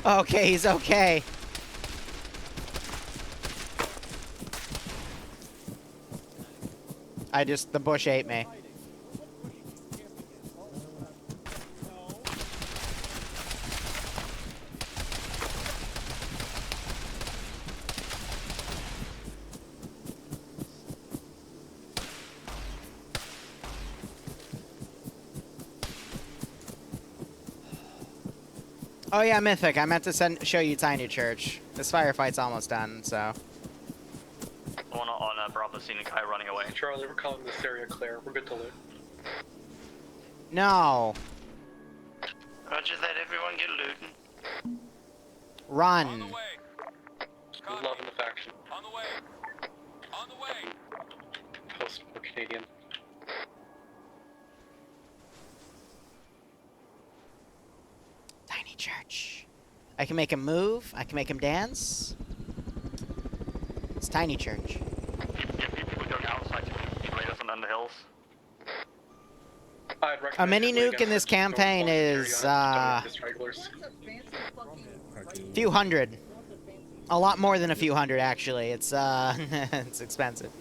Okay, he's okay. The bush ate me. Oh yeah, Mythic, I meant to show you Tiny Church. This firefight's almost done, so. The one on Bravo seen a guy running away. Charlie, we're calling this area clear. We're good to loot. No. Roger that, everyone get looting. Run. Who's loving the faction? On the way. On the way. Post-war Canadian. Tiny Church. I can make him move. I can make him dance. It's Tiny Church. Yeah, people going outside to raid us on the hills. A mini nuke in this campaign is few hundred. A lot more than a few hundred, actually. It's it's expensive.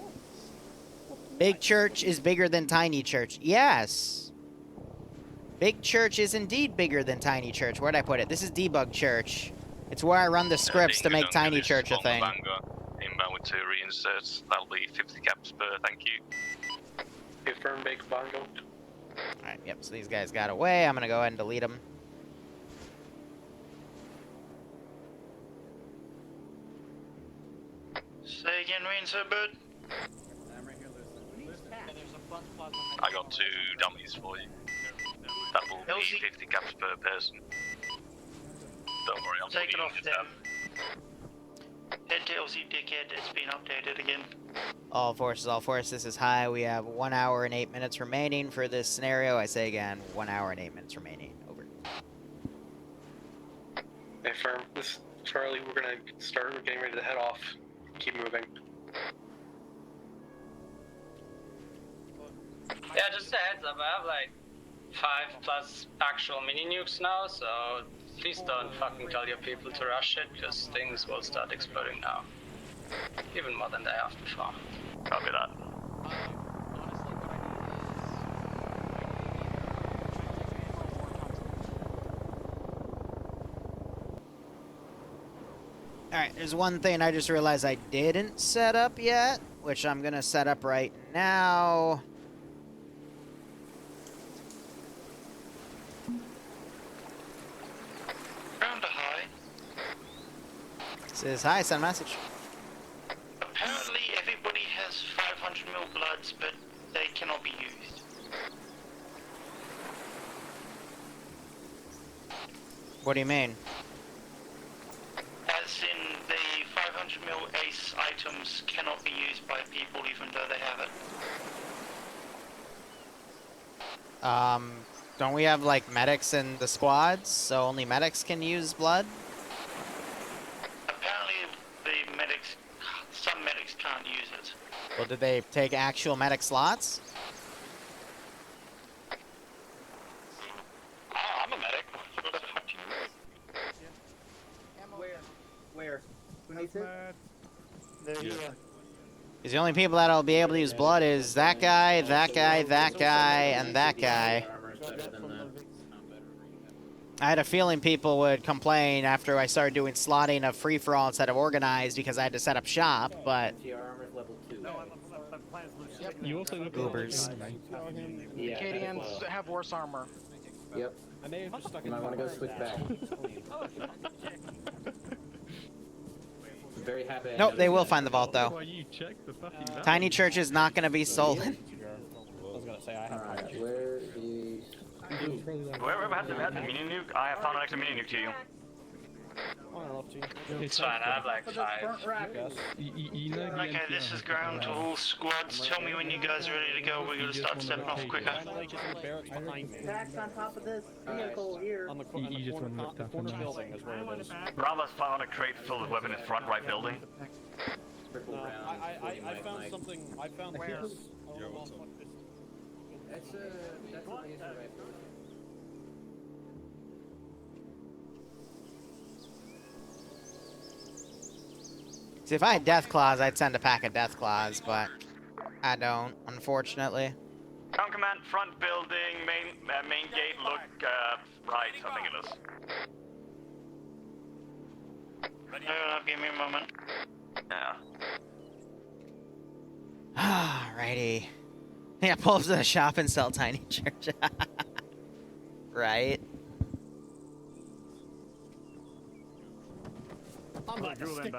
Big church is bigger than tiny church. Yes. Big church is indeed bigger than tiny church. Where'd I put it? This is debug church. It's where I run the scripts to make tiny church a thing. Inbound with 2 re-inserts. That'll be 50 caps per, thank you. Confirm big bongo. Alright, yep, so these guys got away. I'm gonna go ahead and delete them. Say again, Vertibird. I got 2 dummies for you. That will be 50 caps per person. Don't worry, I'll take it off it them. Head to LZ dickhead, it's been updated again. All forces, this is high. We have 1 hour and 8 minutes remaining for this scenario. I say again, 1 hour and 8 minutes remaining. Over. Affirm. This is Charlie, we're gonna start. We're getting ready to head off. Keep moving. Yeah, just a heads up, I have like 5+ actual mini nukes now, so please don't fucking tell your people to rush it, because things will start exploding now. Even more than they have before. Copy that. Alright, there's one thing I just realized I didn't set up yet, which I'm gonna set up right now. Ground to high. Says hi, send message. Apparently everybody has 500 mil bloods, but they cannot be used. What do you mean? As in, the 500 mil ace items cannot be used by people even though they have it. Don't we have, like, medics in the squads, so only medics can use blood? Apparently the medics, some medics can't use it. Well, did they take actual medic slots? I'm a medic. Where? Who needs it? There you are. Because the only people that'll be able to use blood is that guy, that guy, that guy, and that guy. I had a feeling people would complain after I started doing slotting of free-for-all instead of organized because I had to set up shop, but... You also look Goobers. The Acadians have worse armor. Yep. I may have just stuck You might want to go switch back. Very happy. Nope, they will find the vault, though. Tiny Church is not going to be stolen. I was gonna say I have. Alright, where is... Whoever had the mini nuke, I have found an extra mini nuke to you. It's fine, I have like 5. Okay, this is ground to all squads. Tell me when you guys are ready to go. We're gonna start stepping off quicker. Tax on top of this vehicle here. On the corner building is where it is. Bravo's found a crate filled with weapon in front right building. I found something. I found this. That's a laser rifle. See, if I had Death Claws, I'd send a pack of Death Claws, but I don't, unfortunately. Ground command, front building, main gate, look right, I think it is. Give me a moment. Yeah. Alrighty. Yeah, pull up to the shop and sell Tiny Church. Right?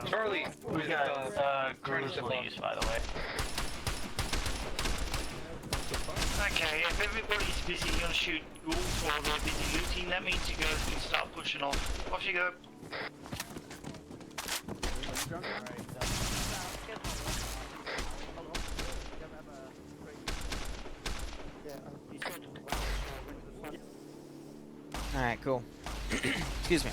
Charlie, We got Ghouls, please, by the way. Okay, if everybody's busy gonna shoot ghouls while they're busy looting, that means you guys can start pushing off. Off you go. Alright, cool. Excuse me.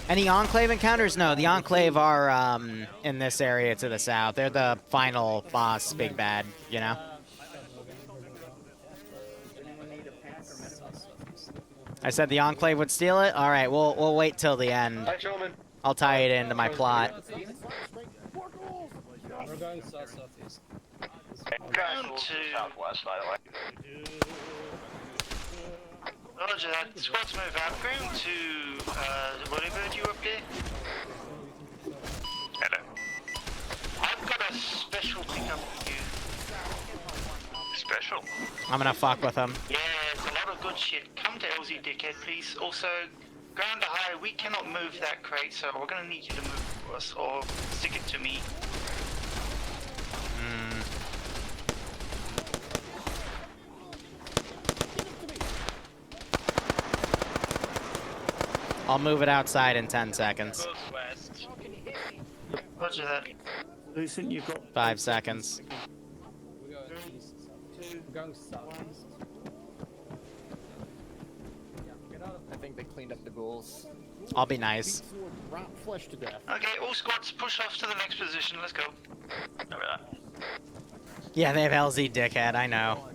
Any Enclave encounters? No, the Enclave are in this area to the south. They're the final boss, big bad, you know? I said the Enclave would steal it? Alright, we'll wait till the end. Hi, gentlemen. I'll tie it into my plot. We're going south-southeast. Down to southwest, by the way. Roger that. Squads move out. Going to Vertibird, you up there? Hello. I've got a special pickup for you. Special? I'm gonna fuck with him. Yeah, it's a lot of good shit. Come to LZ, dickhead, please. Also, ground to high, we cannot move that crate, so we're gonna need you to move for us, or stick it to me. I'll move it outside in 10 seconds. West. Roger that. Lucent, you've got 5 seconds. We're going east. We're going southeast. I think they cleaned up the ghouls. I'll be nice. Flesh to death. Okay, all squads push off to the next position, let's go. Over that. Yeah, they have LZ, dickhead, I know.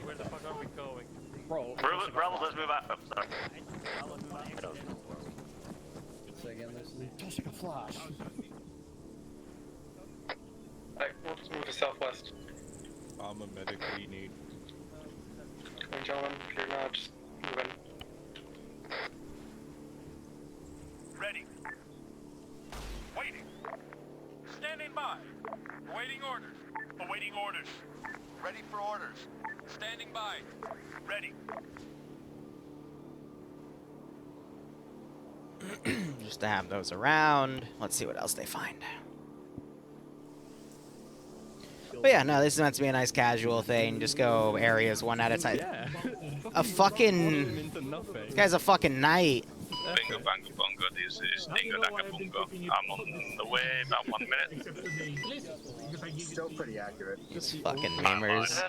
Where the fuck are we going? Bro, Bravo, let's move out. Oh, sorry. just like a flash. Alright, we'll just move to southwest. I'm a medic, we need. Come on, gentlemen. If you're not, just move in. Ready. Waiting. Standing by. Awaiting orders. Awaiting orders. Ready for orders. Standing by. Ready. Just to have those around. Let's see what else they find. But yeah, no, this is meant to be a nice casual thing. Just go areas one at a time. Yeah. A fucking... This guy's a fucking knight. Bingo, bango, bongo, this is Dingo, Danga, Bungo. I'm on the way, about 1 minute. Still pretty accurate. These fucking memers.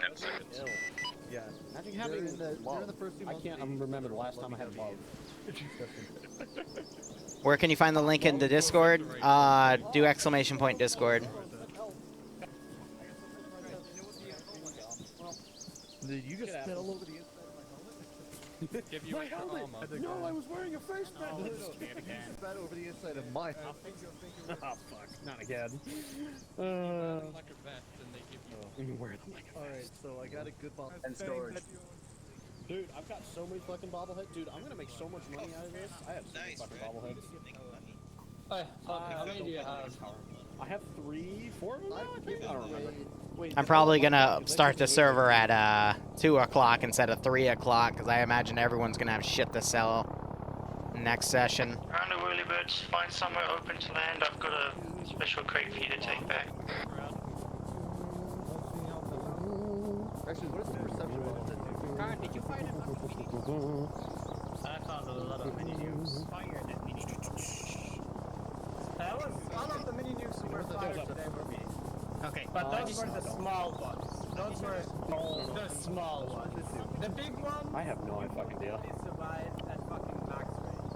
Yeah. Imagine having the first I can't remember the last time I had a love. Where can you find the link in the Discord? Do exclamation point Discord. Did you just spit all over the inside of my helmet? Give you My helmet! No, I was wearing a face mask! Oh, Spat over the inside of my helmet. Oh, fuck. Not again. like a vest and they give you... Wear them like a vest. Alright, so I got a good ball. And storage. Dude, I've got so many fucking bobbleheads. Dude, I'm gonna make so much money out of this. I have so many fucking bobbleheads. How many do you have? I have 3, 4 of them now, I think? I don't remember. Wait, I'm probably gonna start the server at 2 o'clock instead of 3 o'clock because I imagine everyone's gonna have shit to sell next session. Round the Whirlybirds, find somewhere open to land. I've got a special crate for you to take back. Actually, what is the perception level? Did you find it? I found a lot of mini nukes. Fired at mini nukes. All of the mini nukes were fired today were me. Okay. But those were the small ones. Those were the small ones. The big ones. I have no fucking idea. They survived at fucking max range.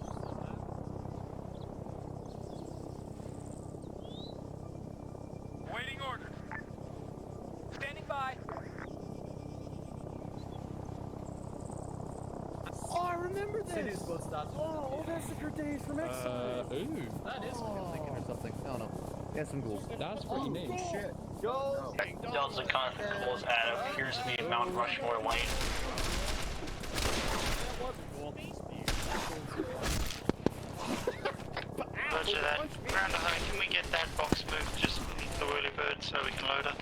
Awaiting orders. Standing by. Oh, I remember this! Cities will start. Oh, Massacre Days from Exile! Ooh. That is Thinking or something. I don't know. Yeah, some ghouls. That's pretty neat. Shit. Delta Constables at appears to be Mount Rushmore Lane. Roger that. Round the high, can we get that box moved just beneath the Whirlybird so we can load it?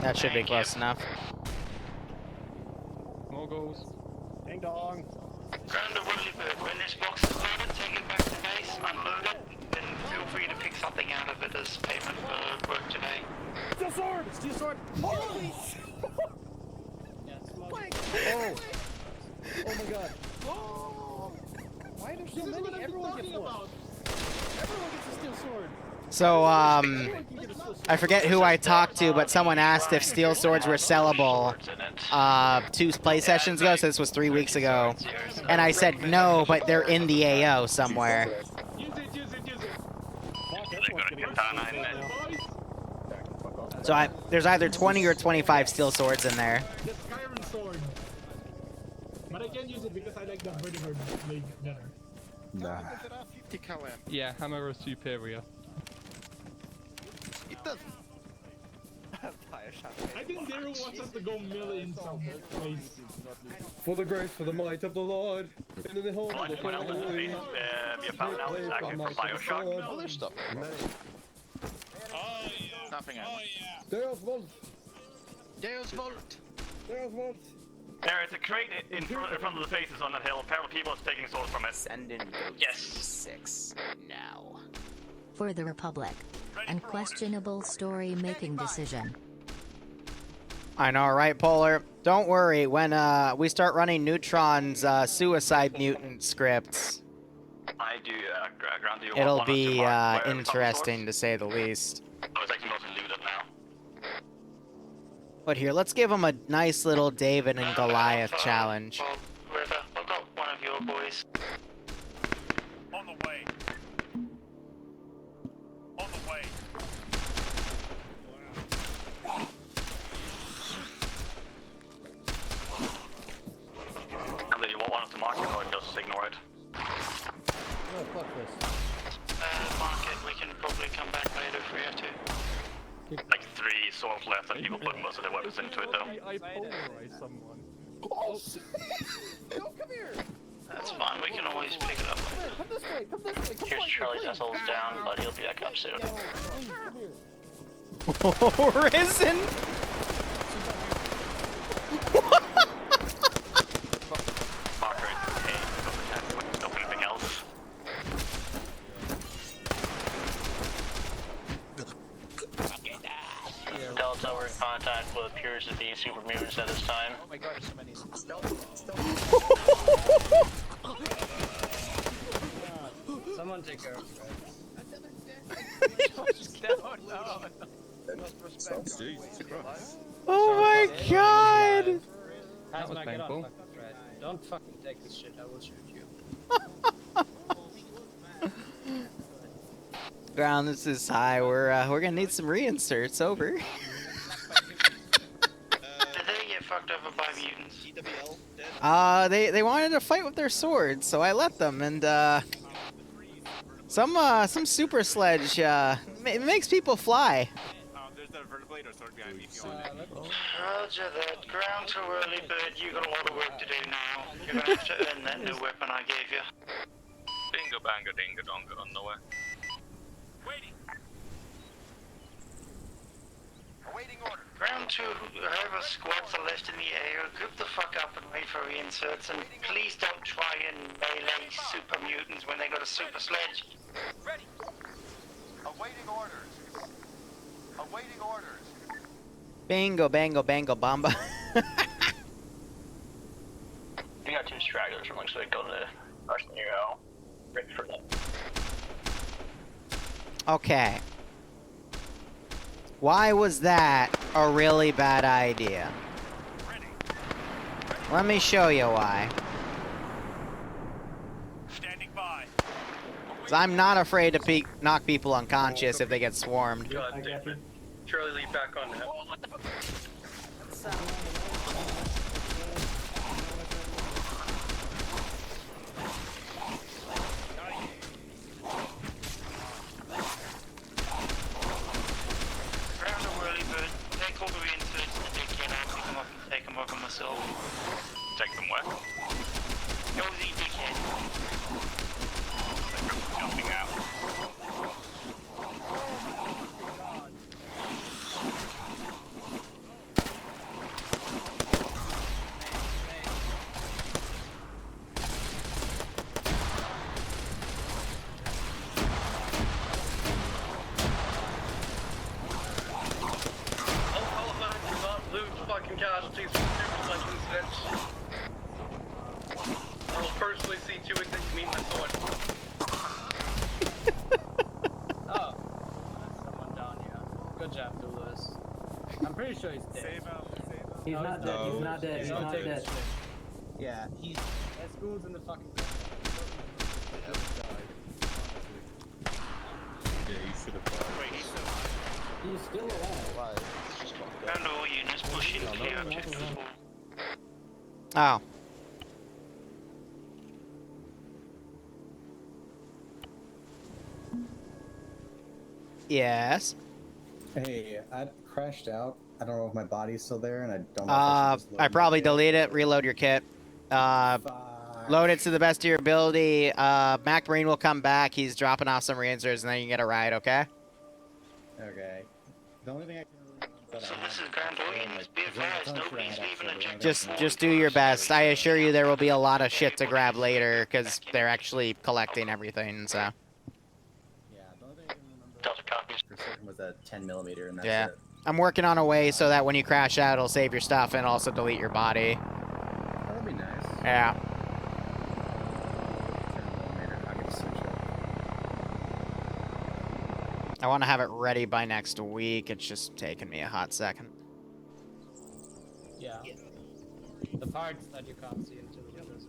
That should be close enough. More goals. Ding dong. Round the Whirlybird, when this box is loaded, take it back to base, unload it, then feel free to pick something out of it as payment for work today. Steel sword! Steel sword! Holy shit! Oh! Oh my god. Oh! Why are there so many? Everyone gets one. Everyone gets a steel sword. So, I forget who I talked to, but someone asked if steel swords were sellable 2 play sessions ago, so this was 3 weeks ago. And I said no, but they're in the AO somewhere. Use it. So there's either 20 or 25 steel swords in there. The Skyrim sword. But I can't use it because I like the Vertibird blade better. Nah. Yeah, hammer is superior. It does. I think Liru wants us to go melee in some place. For the grace, for the might of the Lord. In the whole Well, anyone else has been be a fan now exactly from Bioshock? Oh, there's stuff. Nothing else. Deus Volt! Deus Volt! Deus Volt! There is a crate in front of the faces on that hill. Apparently people are taking swords from it. Send in Yes. 6 now. For the Republic. Unquestionable story-making decision. I know, right, Polar? Don't worry, when we start running Neutron's suicide mutant scripts, I do, Grant, do you it'll want us to be mark where interesting to say the least. Oh, it's actually mostly looted now. But here, let's give him a nice little David and Goliath challenge. River, I've got one of your boys. On the way. On the way. And then you won't want us to mark it or just ignore it. Oh, fuck this. Mark it, we can probably come back later if we have to. Like 3 swords left and people put most of their weapons into it though. I polarized someone. Oh, come here! That's fine, we can always pick it up. Come this way, come this way, come Here's on, Charlie's come assholes down, but he'll be back up soon. Risen? Marker is okay, don't anything else. Delta, we're in contact with appears to be super mutants at this time. Oh my god, there's so many. Someone take care of it. Jesus Christ. Oh my god! How's my get painful. off? Don't fucking take this shit, I will shoot you. Ground, this is high. We're gonna need some reinserts. Over. Did they get fucked over by mutants? They wanted to fight with their swords, so I let them, and some super sledge it makes people fly. There's a vertiblade or sword behind me if you want it. Roger that. Ground to early bird, you got a lot of work to do now. You're gonna have to earn that new weapon I gave you. Bingo banga dinga donga on the way. Waiting. Awaiting order. Ground 2, whoever squads are left in the area, group the fuck up and wait for reinserts, and please don't try and melee super mutants when they got a super sledge. Ready. Awaiting orders. Awaiting orders. Bingo, bango, bango, bamba. We got 2 stragglers from looks like going to Arsenal Hero. Ready for that. Okay. Why was that a really bad idea? Let me show you why. Standing by. 'Cause I'm not afraid to knock people unconscious if they get swarmed. God damn it. Charlie, lead back on that. Ground to early bird, take all the reinserts and take care now, pick them up and take them over myself. Take them where? Nosy dickhead. Jumping out. Fucking casualties from super sledge incidents. I will personally see to it that you meet my sword. Oh. That's someone down here. Good job, Lewis. I'm pretty sure he's dead. Save out. He's not dead, he's not dead, he's not dead. Yeah, he's... There's ghouls in the fucking... Yeah, he should have died. Still alive. Ground all units pushing clear objective 4. Oh. Yes. Hey, I crashed out. I don't know if my body's still there, and I don't know if I should just load I probably it. delete it, reload your kit. Load it to the best of your ability. Mac Marine will come back. He's dropping off some re-inserts, and then you can get a ride, okay? Okay. The only thing I can remember So this is Grand Orient. Be advised, nobody's leaving objective Just do your best. I assure you there will be a lot of shit to grab later, because they're actually collecting everything, so. Yeah, the only thing I can remember for certain was a 10mm, and that's Yeah. it. I'm working on a way so that when you crash out, it'll save your stuff and also delete your body. That'd be nice. Yeah. 10mm, I'm gonna switch it. I want to have it ready by next week. It's just taking me a hot second. Yeah. The parts that you can't see into the windows.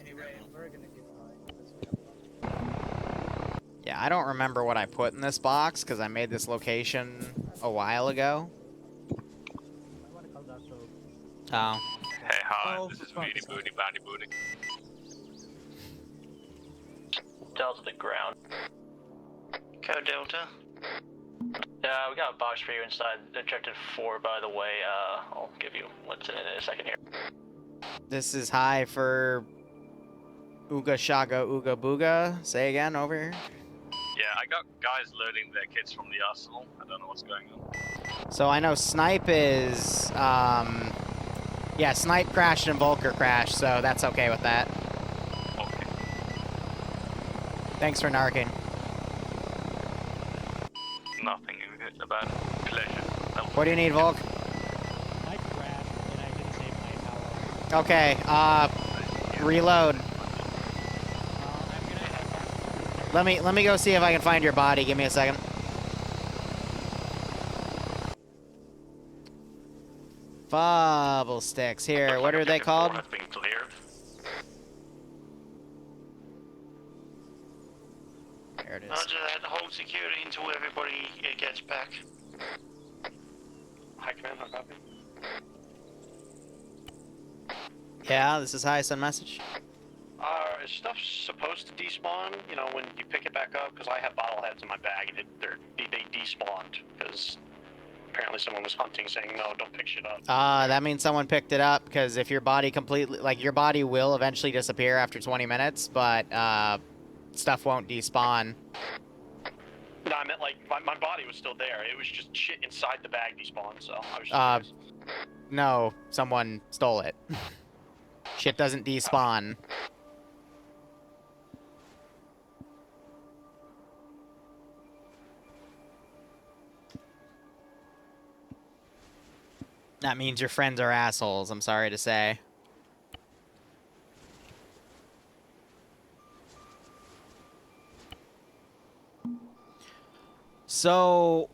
Anyway, we're gonna keep going. Yeah, I don't remember what I put in this box because I made this location a while ago. Oh. Hey, hi, this is Beanie Booty Bandy Booty. Delta the ground. Go Delta. We got a box for you inside objective 4, by the way. I'll give you what's in it in a second here. This is high for Ooga Shaga Ooga Booga. Say again, over here. Yeah, I got guys loading their kits from the arsenal. I don't know what's going on. So I know Snipe is, yeah, Snipe crashed and Volker crashed, so that's okay with that. Okay. Thanks for narking. Nothing about it. Pleasure. What do you need, Volk? I crashed and I didn't save my power. Okay, reload. Let me go see if I can find your body. Give me a second. Bubble sticks. Here, what are they called? Has been cleared. There it is. Roger that. Hold security until everybody gets back. High command, no copy. Yeah, this is high sun message. Is stuff supposed to despawn, you know, when you pick it back up? Because I have bottleheads in my bag and they despawned because apparently someone was hunting saying, no, don't pick shit up. That means someone picked it up, because if your body completely, like, your body will eventually disappear after 20 minutes, but, stuff won't despawn. No, I meant, like, my body was still there. It was just shit inside the bag despawned, so I was just No, someone stole it. Shit doesn't despawn. That means your friends are assholes, I'm sorry to say. So,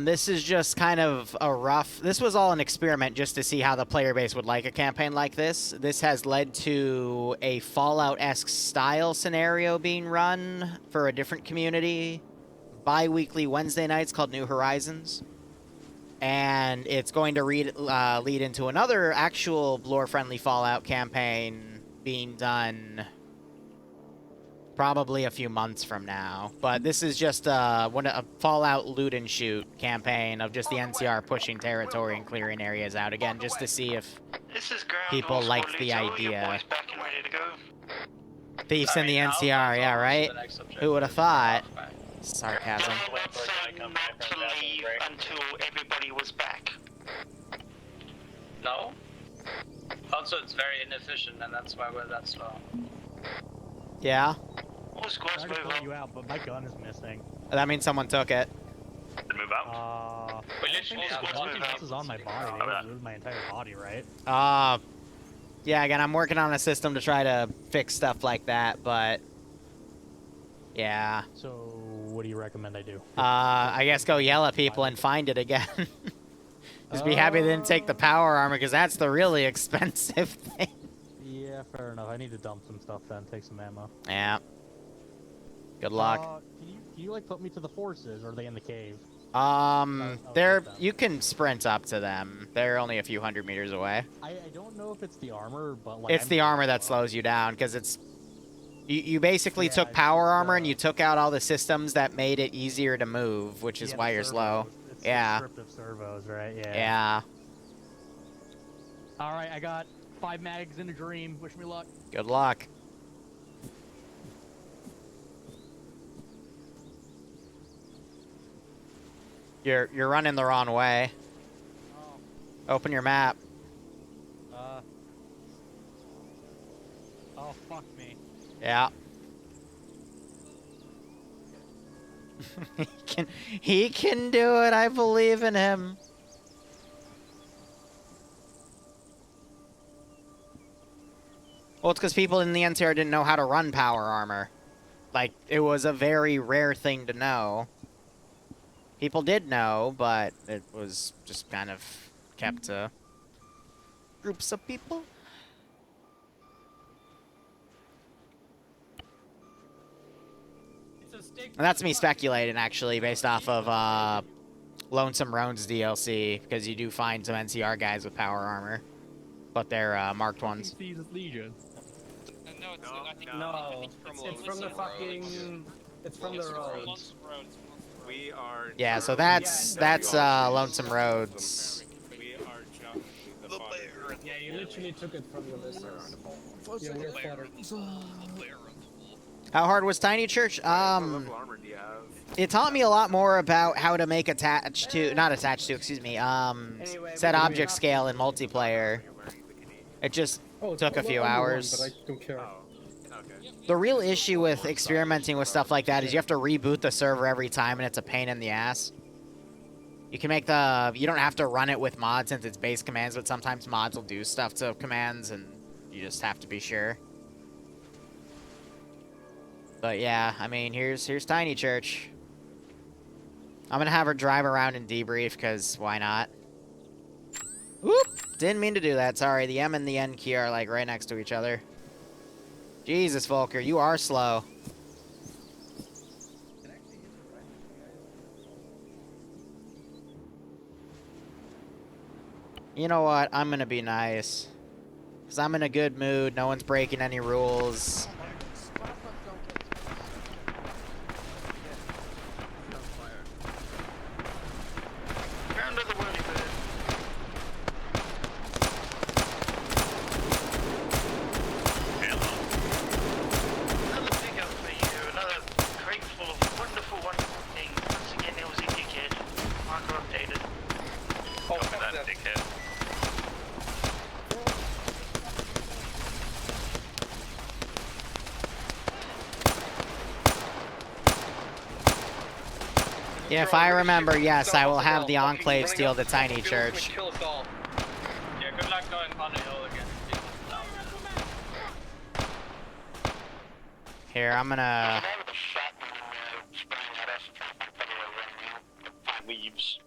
this is just kind of a rough... This was all an experiment just to see how the player base would like a campaign like this. This has led to a Fallout-esque style scenario being run for a different community. Bi-weekly Wednesday nights called New Horizons. And it's going to lead into another actual lore-friendly Fallout campaign being done probably a few months from now. But this is just a Fallout loot and shoot campaign of just the NCR pushing territory and clearing areas out again, just to see if people liked the idea. Thieves in the NCR, yeah, right? Who would have thought? Sarcasm. Not to leave until everybody was back. No. Also, it's very inefficient, and that's why we're that slow. Yeah? I tried to pull you out, but my gun is missing. That means someone took it. Move out. This is on my body. They would lose my entire body, right? Yeah, again, I'm working on a system to try to fix stuff like that, but... Yeah. So, what do you recommend I do? I guess go yell at people and find it again. Just be happy they didn't take the power armor, because that's the really expensive thing. Yeah, fair enough. I need to dump some stuff then, take some ammo. Yeah. Good luck. Can you like put me to the forces, or are they in the cave? They're you can sprint up to them. They're only a few hundred meters away. I don't know if it's the armor, but like It's the armor that slows you down because it's you basically took power armor and you took out all the systems that made it easier to move, which is why you're slow. It's Yeah. descriptive servos, right? Yeah. Yeah. All right, I got 5 mags in a dream. Wish me luck. Good luck. You're running the wrong way. Open your map. Oh, fuck me. Yeah. he can do it. I believe in him. Well, it's because people in the NCR didn't know how to run power armor. Like, it was a very rare thing to know. People did know, but it was just kind of kept to groups of people. And that's me speculating, actually, based off of Lonesome Roan's DLC, because you do find some NCR guys with power armor, but they're marked ones. Legion. No, it's from the fucking. It's from the roads. We are. Yeah, so that's Lonesome Roads. We are jumping the fodder. Yeah, you literally took it from the list. Yeah, we're fodder. How hard was Tiny Church? It taught me a lot more about how to make excuse me, set object scale in multiplayer. It just took a few hours. But I don't care. The real issue with experimenting with stuff like that is you have to reboot the server every time, and it's a pain in the ass. You can make you don't have to run it with mods since it's base commands, but sometimes mods will do stuff to commands, and you just have to be sure. But yeah, I mean, here's Tiny Church. I'm gonna have her drive around and debrief, because why not? Whoop! Didn't mean to do that, sorry. The M and the N key are, like, right next to each other. Jesus, Volker, you are slow. You know what? I'm gonna be nice. Because I'm in a good mood. No one's breaking any rules. Yeah, if I remember, yes, I will have the Enclave steal the Tiny Church. Yeah, good luck going on the hill again. Here, I'm gonna... Leaves.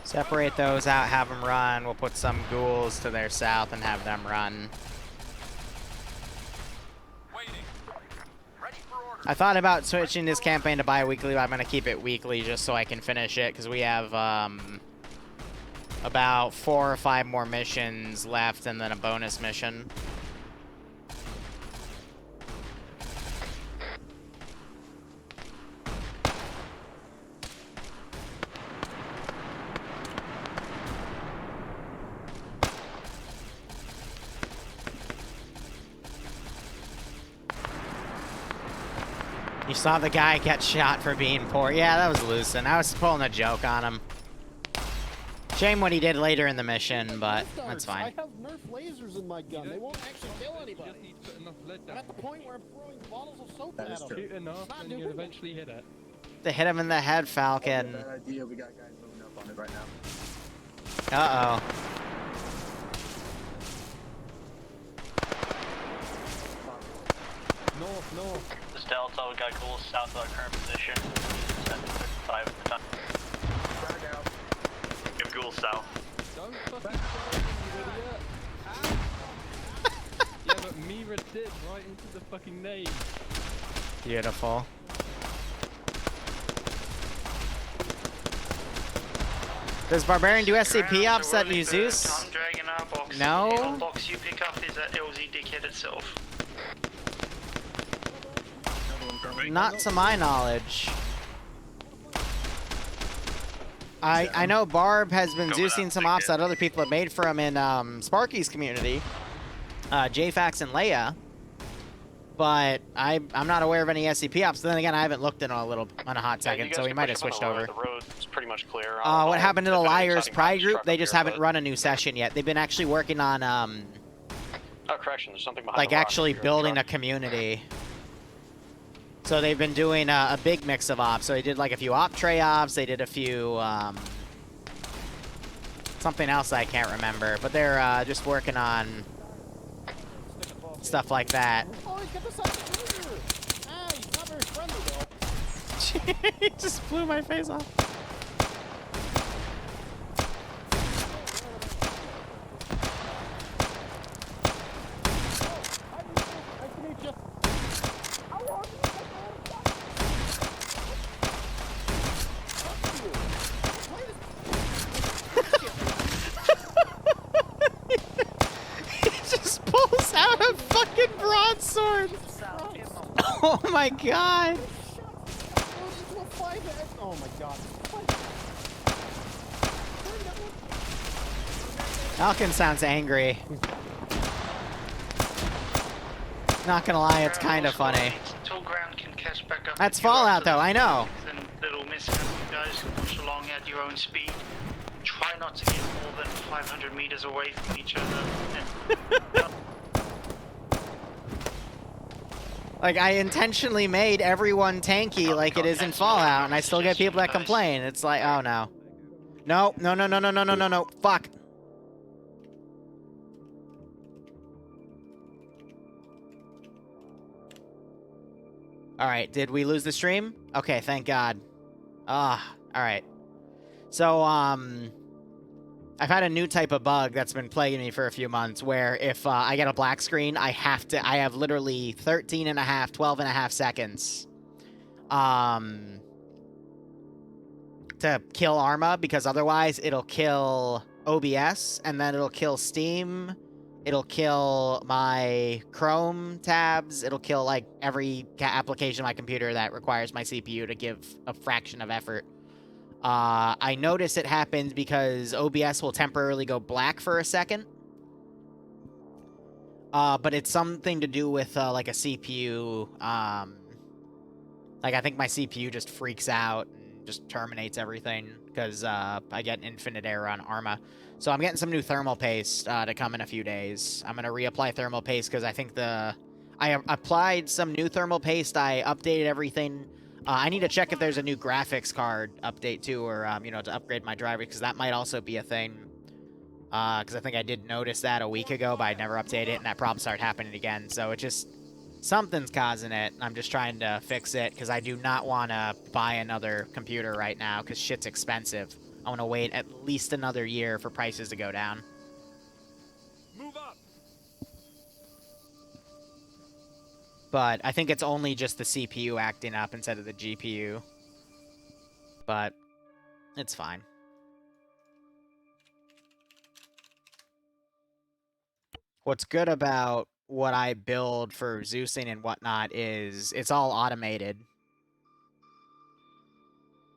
Separate those out, have them run. We'll put some ghouls to their south and have them run. I thought about switching this campaign to bi-weekly, but I'm going to keep it weekly just so I can finish it, because we have about 4 or 5 more missions left and then a bonus mission. You saw the guy get shot for being poor. Yeah, that was Lucen. I was pulling a joke on him. Shame what he did later in the mission, but that's fine. I have Nerf lasers in my gun. They won't actually kill anybody. I'm at the point where I'm throwing bottles of soap at them. Shoot enough, and you'll eventually hit it. To hit him in the head, Falcon. Bad idea. We got guys moving up on it right now. Uh-oh. No. This Delta, we got ghouls south of our current position. 5 at the time. Give ghouls south. Don't fucking you idiot. what Mira did right into the fucking name. Beautiful. Does Barbarian do SCP ops that use Zeus? No. The box you pick up is that LZ dickhead itself. Not to my knowledge. I know Barb has been Zeusing some ops that other people have made for him in Sparky's community. JFax and Leia. But I'm not aware of any SCP ops. Then again, I haven't looked in a hot second, so we might have switched over. The road's pretty much clear. What happened to the Liars Pride group? They just haven't run a new session yet. They've been actually working on oh, correction. There's something behind like the rock. actually building a community. So they've been doing a big mix of ops. So they did like a few op tray ops. They did a few something else I can't remember. But they're just working on stuff like that. Oh, he's got the second trigger! Ah, he's not very friendly, though. He just blew my face off. Broadsword! Oh my god! Oh my god. Falcon sounds angry. Not gonna lie, it's kind of funny. That's Fallout though, I know. Little mishap, you guys push along at your own speed. Try not to get more than 500 meters away from each other. Like, I intentionally made everyone tanky like it is in Fallout, and I still get people that complain. It's like, oh no. No, no, no, no, no, no, no, no, no. Fuck. Alright, did we lose the stream? Okay, thank God. Alright. So, I've had a new type of bug that's been plaguing me for a few months where if I get a black screen, I have literally 12 and a half seconds to kill Arma, because otherwise it'll kill OBS, and then it'll kill Steam, it'll kill my Chrome tabs, it'll kill like every application on my computer that requires my CPU to give a fraction of effort. I notice it happens because OBS will temporarily go black for a second. But it's something to do with, like a CPU, like I think my CPU just freaks out and just terminates everything because, I get infinite error on Arma. So I'm getting some new thermal paste, to come in a few days. I'm gonna reapply thermal paste because I think I applied some new thermal paste, I updated everything. I need to check if there's a new graphics card update too, or, you know, to upgrade my driver, because that might also be a thing. Because I think I did notice that a week ago, but I never updated it, and that problem started happening again. So it just, something's causing it. I'm just trying to fix it, because I do not want to buy another computer right now, because shit's expensive. I want to wait at least another year for prices to go down. Move up. But I think it's only just the CPU acting up instead of the GPU. But it's fine. What's good about what I build for Zeusing and whatnot is it's all automated.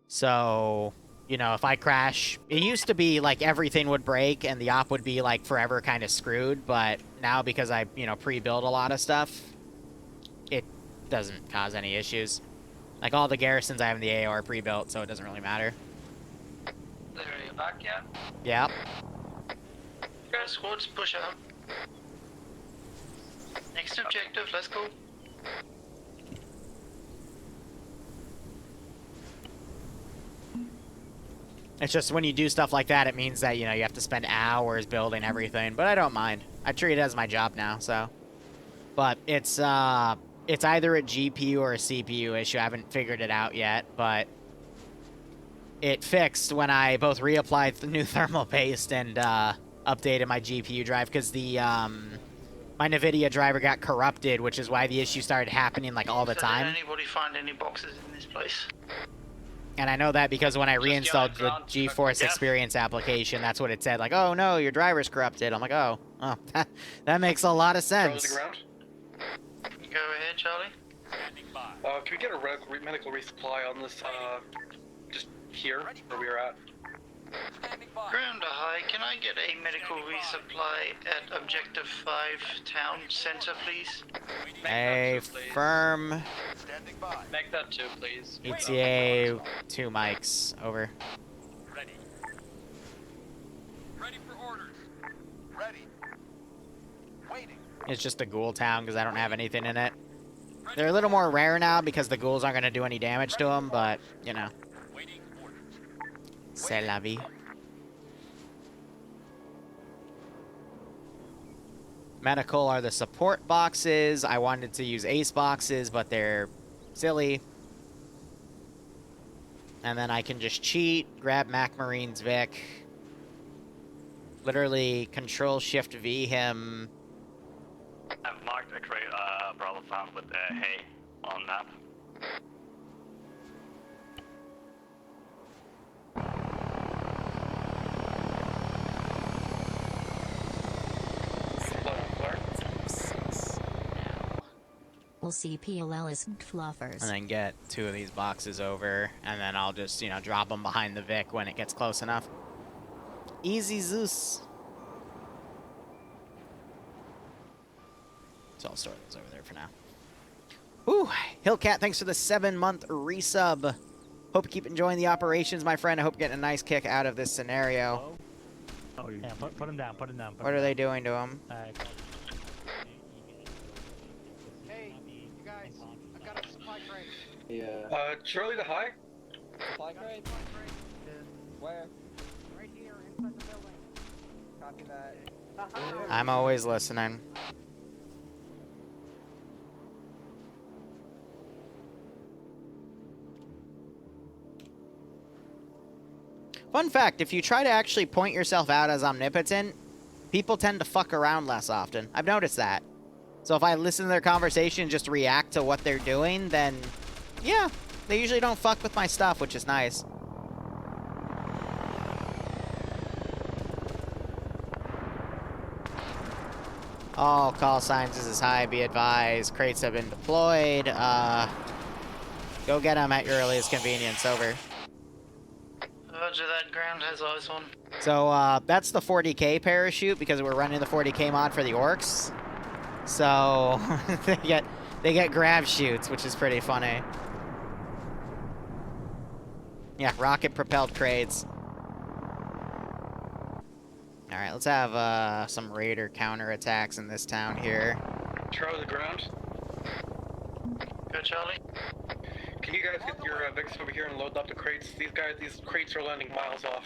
So, you know, if I crash, it used to be like everything would break and the op would be like forever kind of screwed. But now, because I, you know, pre-build a lot of stuff, it doesn't cause any issues. Like all the garrisons I have in the AO are pre-built, so it doesn't really matter. There, you back yet? Yeah. Guys, squads, push out. Next objective, let's go. It's just when you do stuff like that, it means that, you know, you have to spend hours building everything. But I don't mind. I treat it as my job now, so. But it's either a GPU or a CPU issue. I haven't figured it out yet, but it fixed when I both reapplied the new thermal paste and updated my GPU drive, because the my my NVIDIA driver got corrupted, which is why the issue started happening like all the time. Did anybody find any boxes in this place? And I know that because when I reinstalled the GeForce Experience application, that's what it said. Like, oh no, your driver's corrupted. I'm like, oh, that makes a lot of sense. The ground. Go ahead, Charlie. Can we get a medical resupply on this, just here, where we are at? Ground high, can I get a medical resupply at Objective 5 Town Center, please? A firm. Make that 2, please. ETA 2 mics. Over. Ready. Ready for orders. Ready. Waiting. It's just a ghoul town because I don't have anything in it. They're a little more rare now because the ghouls aren't going to do any damage to them, but, you know. C'est la vie. Medical are the support boxes. I wanted to use ace boxes, but they're silly. And then I can just cheat, grab Mac Marine's Vic. Literally Control-Shift-V him. I've marked a crate, Bravo found with hay on map. We'll see PLL's fluffers. And then get 2 of these boxes over, and then I'll just, you know, drop them behind the Vic when it gets close enough. Easy Zeus. So I'll store those over there for now. Ooh, Hillcat, thanks for the 7-month resub. Hope you keep enjoying the operations, my friend. I hope you're getting a nice kick out of this scenario. Oh, yeah, put him down, put him down. What are they doing to him? Hey, you guys, I got a supply crate. Yeah. Charlie to high? Supply crate? Where? Right here, inside the building. Copy that. I'm always listening. Fun fact, if you try to actually point yourself out as omnipotent, people tend to fuck around less often. I've noticed that. So if I listen to their conversation and just react to what they're doing, then, yeah, they usually don't fuck with my stuff, which is nice. All call signs is high, be advised. Crates have been deployed. Go get them at your earliest convenience, over. Roger that, ground has eyes on. So, that's the 40k parachute because we're running the 40k mod for the orcs. So, they get grab chutes, which is pretty funny. Yeah, rocket-propelled crates. Alright, let's have, some raider counterattacks in this town here. Charlie the ground. Go, Charlie. Can you guys get your Vics over here and load up the crates? These crates are landing miles off.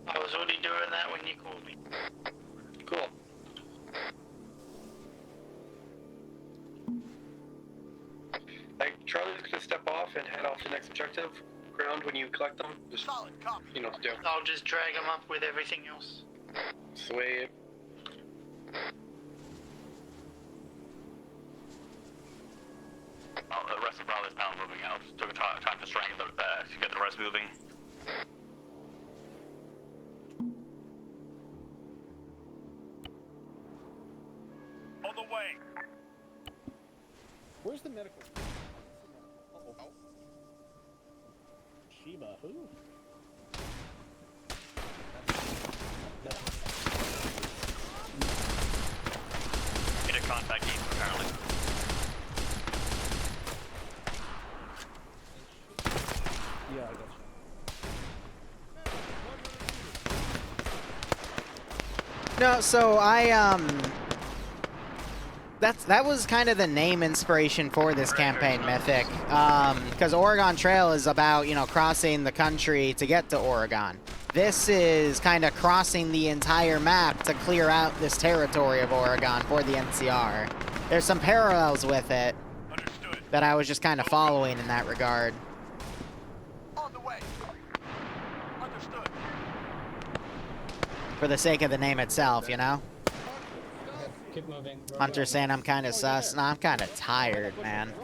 I was already doing that when you called me. Cool. Hey, Charlie's gonna step off and head off to the next objective. Ground when you collect them. Just, you know what to do. I'll just drag them up with everything else. Sweet. The rest of Bravo is now moving out. Took time to strangle to get the rest moving. On the way. Where's the medical? Uh-oh. Sheba, who? Get a contact team, apparently. Yeah, I got you. No, so that was kind of the name inspiration for this campaign, Mythic. Because Oregon Trail is about, you know, crossing the country to get to Oregon. This is kind of crossing the entire map to clear out this territory of Oregon for the NCR. There's some parallels with it that I was just kind of following in that regard. On the way. Understood. For the sake of the name itself, you know? Keep moving. Hunter's saying I'm kind of sus. Nah, I'm kind of tired, man.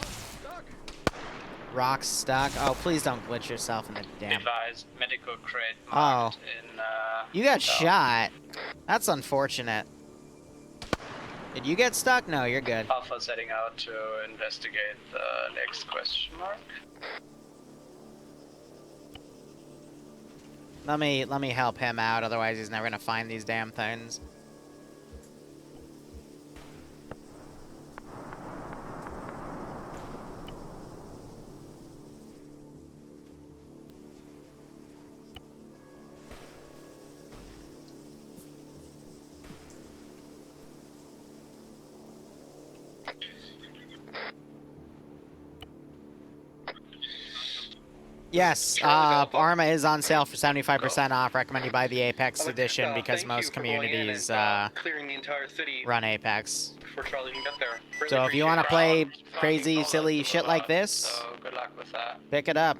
Rock's stuck. Oh, please don't glitch yourself in the damn. Advised medical crate Oh. marked in. You got shot. That's unfortunate. Did you get stuck? No, you're good. Alpha setting out to investigate the next question mark. Let me help him out, otherwise he's never gonna find these damn things. Yes, Arma is on sale for 75% off. Recommend you buy the Apex edition because most communities clearing the entire city run Apex. before Charlie can get there. Really So if you want to appreciate play crazy, silly shit like this, So good luck with that. pick it up.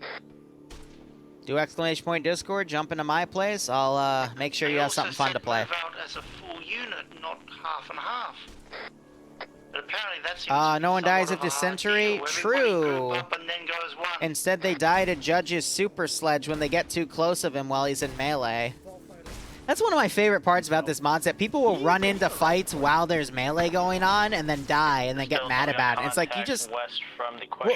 Do exclamation point Discord, jump into my place. I'll make sure you have something fun to play. Move out as a full unit, not half and half. But apparently that seems No one dies somewhat of of a hard dysentery. deal. Everybody group True. up and then goes one. Instead, they die to Judge's super sledge when they get too close of him while he's in melee. That's one of my favorite parts about this mod set. People will run into fights while there's melee going on and then die and then get mad about it. It's like, you just...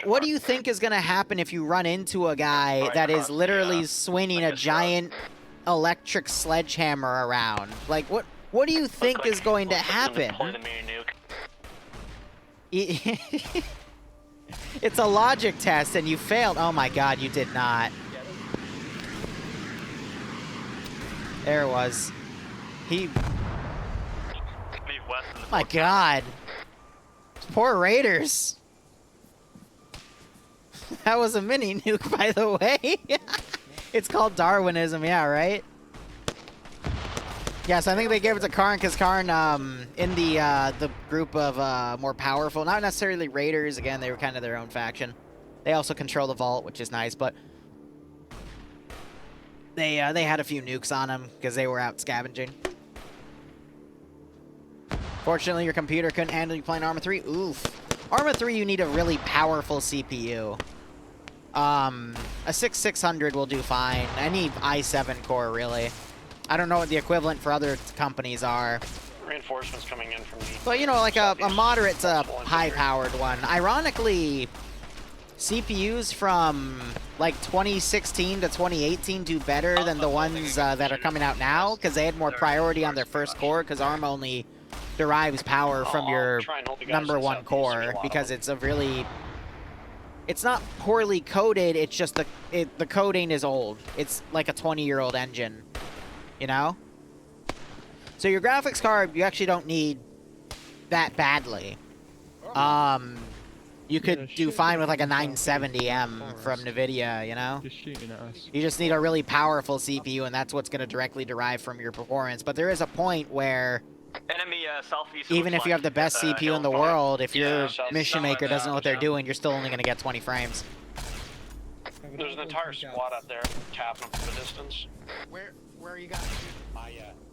What do you think is going to happen if you run into a guy that is literally swinging a giant electric sledgehammer around? Like, what do you think is going to happen? It's a logic test and you failed. Oh my god, you did not. There it was. My god. Poor Raiders. That was a mini nuke, by the way. It's called Darwinism, yeah, right? Yes, I think they gave it to Karn because Karn, in the group of more powerful, not necessarily Raiders. Again, they were kind of their own faction. They also control the vault, which is nice, but they had a few nukes on them because they were out scavenging. Fortunately, your computer couldn't handle you playing Arma 3. Oof. Arma 3, you need a really powerful CPU. A 6600 will do fine. Any i7 core, really. I don't know what the equivalent for other companies are. Reinforcements coming in from the... But, you know, like a moderate to high-powered one. Ironically, CPUs from, like, 2016 to 2018 do better than the ones that are coming out now, because they had more priority on their first core, because ARM only derives power from your number one core, because it's a really... It's not poorly coded, it's just the coding is old. It's like a 20-year-old engine. You know? So your graphics card, you actually don't need that badly. You could do fine with like a 970M from NVIDIA, you know? Just shooting at us. You just need a really powerful CPU, and that's what's going to directly derive from your performance. But there is a point where... Enemy southeast. Even if you have the best CPU in the world, if your mission maker doesn't know what they're doing, you're still only going to get 20 frames. There's an entire squad out there tapping them from a distance. Where are you guys?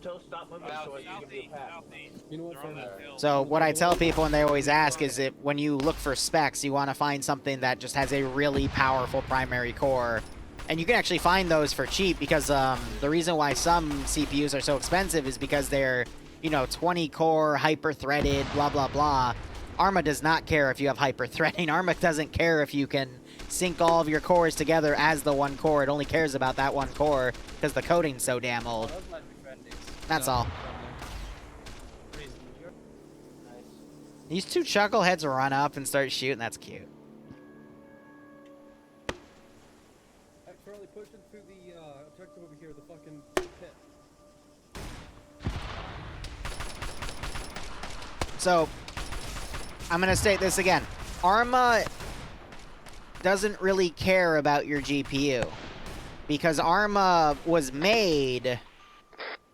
Stop moving so you can be passed. You know what? So what I tell people, and they always ask, is that when you look for specs, you want to find something that just has a really powerful primary core. And you can actually find those for cheap, because the reason why some CPUs are so expensive is because they're, you know, 20-core, hyper-threaded, blah, blah, blah. Arma does not care if you have hyper-threading. Arma doesn't care if you can sync all of your cores together as the one core. It only cares about that one core because the coding's so damn old. That's all. These two chuckleheads run up and start shooting. That's cute. Charlie, push into the objective over here, the fucking pit. So, I'm going to state this again. Arma doesn't really care about your GPU, because Arma was made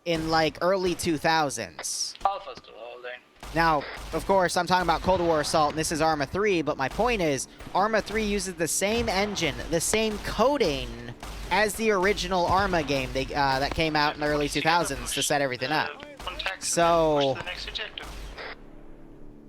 in, like, early 2000s. Alpha's still holding. Now, of course, I'm talking about Cold War Assault, and this is Arma 3, but my point is, Arma 3 uses the same engine, the same coding as the original Arma game that came out in the early 2000s to set everything up. So,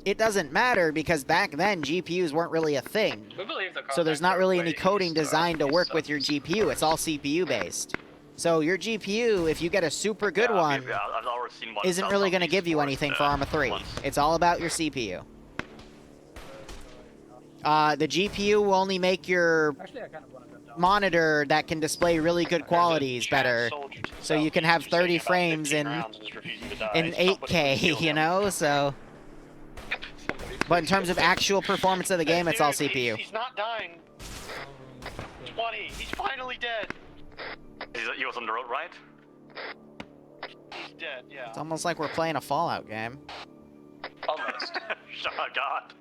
it doesn't matter because back then GPUs weren't really a thing. We believe the So there's not really any coding designed to work with your GPU. It's all CPU based. So your GPU, if you get a super good one, I've already seen one isn't really going to give you anything for Arma 3. It's all about your CPU. The GPU will only make your monitor that can display really good qualities better. So you can have 30 frames in 8K, you know? So, but in terms of actual performance of the game, it's all CPU. He's not dying. 20. He's finally dead. He was on the road, right? He's dead, yeah. It's almost like we're playing a Fallout game. Almost. Oh, God.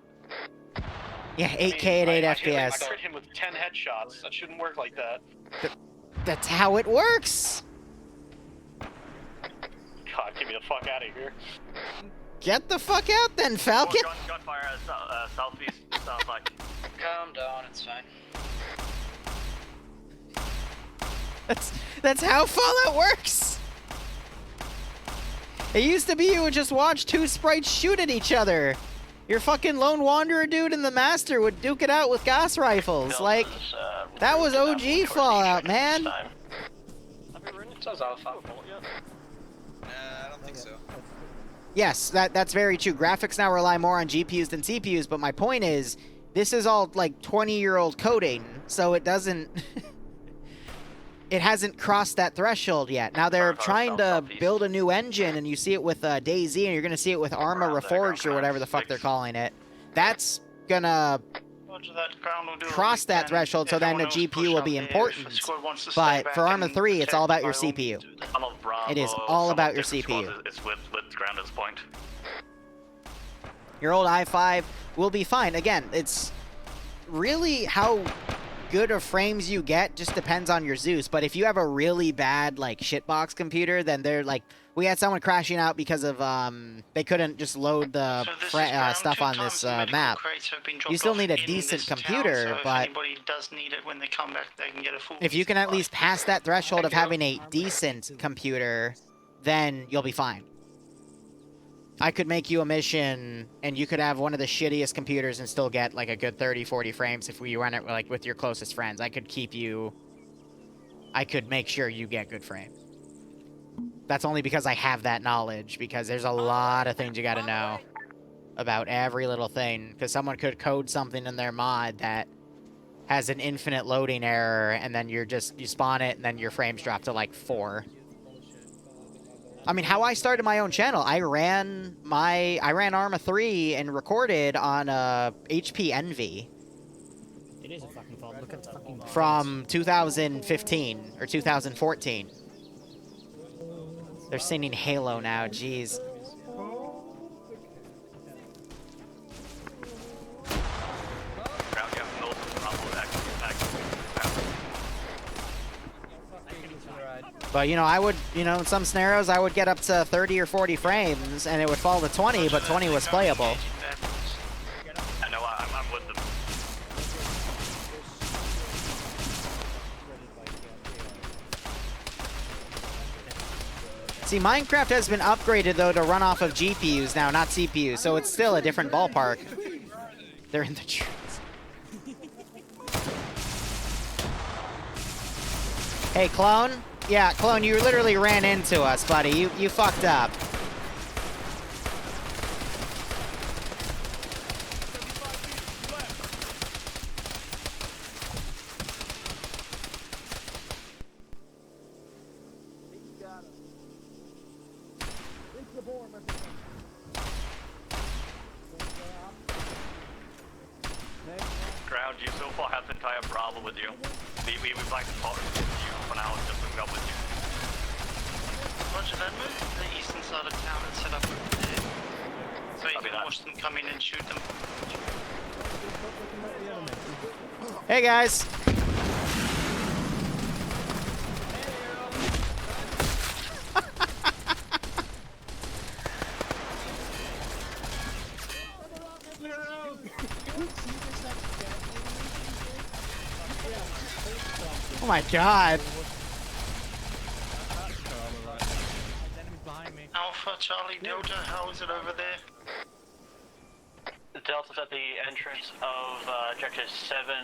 Yeah, 8K at 8 FPS. I crit him with 10 headshots. That shouldn't work like that. That's how it works. God, get me the fuck out of here. Get the fuck out then, Falcon. Gunfire southeast, sounds like. Calm down, it's fine. That's how Fallout works. It used to be you would just watch two sprites shoot at each other. Your fucking Lone Wanderer dude and the Master would duke it out with gas rifles. Like, that was OG Fallout, man. Sounds alpha. I don't think so. Yes, that's very true. Graphics now rely more on GPUs than CPUs, but my point is, this is all like 20-year-old coding, so it doesn't... it hasn't crossed that threshold yet. Now they're trying to build a new engine, and you see it with DayZ, and you're going to see it with Arma Reforged or whatever the fuck they're calling it. That's gonna cross that threshold, so then the GPU will be important. But for Arma 3, it's all about your CPU. It is all about your CPU. It's with ground at this point. Your old i5 will be fine. Again, it's really how good of frames you get just depends on your Zeus. But if you have a really bad, like, shitbox computer, then they're like... We had someone crashing out because of, they couldn't just load the stuff on this map. You still need a decent computer, but... Anybody does need it when they come back, they can get a full... If you can at least pass that threshold of having a decent computer, then you'll be fine. I could make you a mission, and you could have one of the shittiest computers and still get, like, a good 30, 40 frames if we run it, like, with your closest friends. I could keep you... I could make sure you get good frames. That's only because I have that knowledge, because there's a lot of things you gotta know about every little thing, because someone could code something in their mod that has an infinite loading error, and then you spawn it, and then your frames drop to, like, 4. I mean, how I started my own channel, I ran Arma 3 and recorded on HP Envy. It is a fucking fault. Look at the fucking from 2015 or 2014. They're singing Halo now, jeez. But, you know, I would, you know, in some scenarios, I would get up to 30 or 40 frames, and it would fall to 20, but 20 was playable. I know, I'm with them. See, Minecraft has been upgraded, though, to run off of GPUs now, not CPUs, so it's still a different ballpark. They're in the trees. Hey, Clone? Yeah, Clone, you literally ran into us, buddy. You fucked up. Ground, you so far have the entire Bravo with you. We'd like to talk with you for now, just looking up with you. Roger that, move to the eastern side of town and set up over there. So you can watch them come in and shoot them. Hey, guys. Oh my god. Alpha, Charlie, Delta, how is it over there? Delta's at the entrance of Objective 7.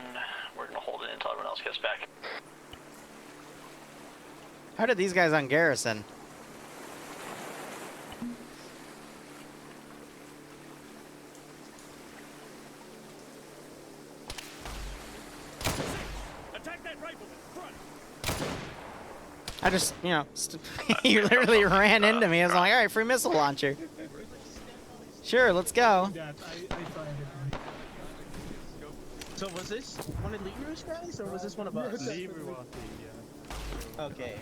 We're gonna hold it until everyone else gets back. How did these guys on garrison? Attack that rifle. Front. I just, you know, he literally ran into me. I was like, all right, free missile launcher. Sure, let's go. So was this one of Liru's guys, or was this one of us? Liru, I think, yeah. Okay.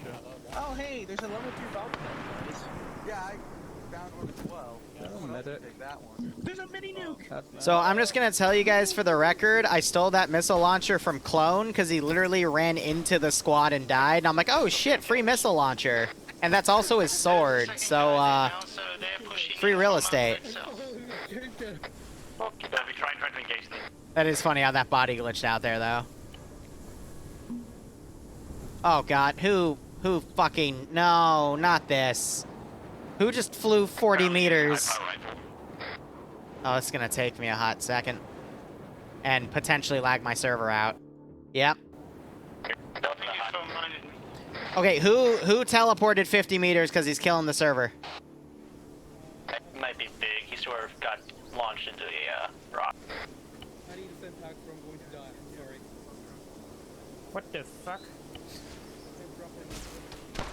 Oh, hey, there's a level 3 Falcon, guys. Yeah, I found one as well. Take that one. There's a mini nuke! So I'm just going to tell you guys for the record, I stole that missile launcher from Clone because he literally ran into the squad and died. And I'm like, oh shit, free missile launcher. And that's also his sword, so free real estate. Trying to engage them. That is funny how that body glitched out there, though. Oh god, who fucking, no, not this. Who just flew 40 meters? Oh, it's gonna take me a hot second. And potentially lag my server out. Yep. Okay, who teleported 50 meters because he's killing the server? That might be big. He sort of got launched into the rock. I need to send packs or I'm going to die. I'm sorry. What the fuck?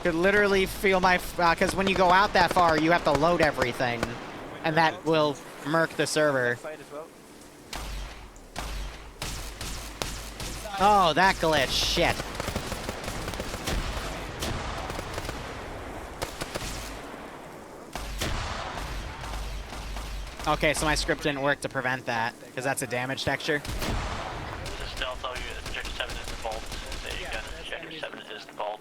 Could literally feel my, because when you go out that far, you have to load everything, and that will murk the server. Oh, that glitch, shit. Okay, so my script didn't work to prevent that, because that's a damage texture. This is Delta, Objective 7 is the vault. The gun is Objective 7 is the vault.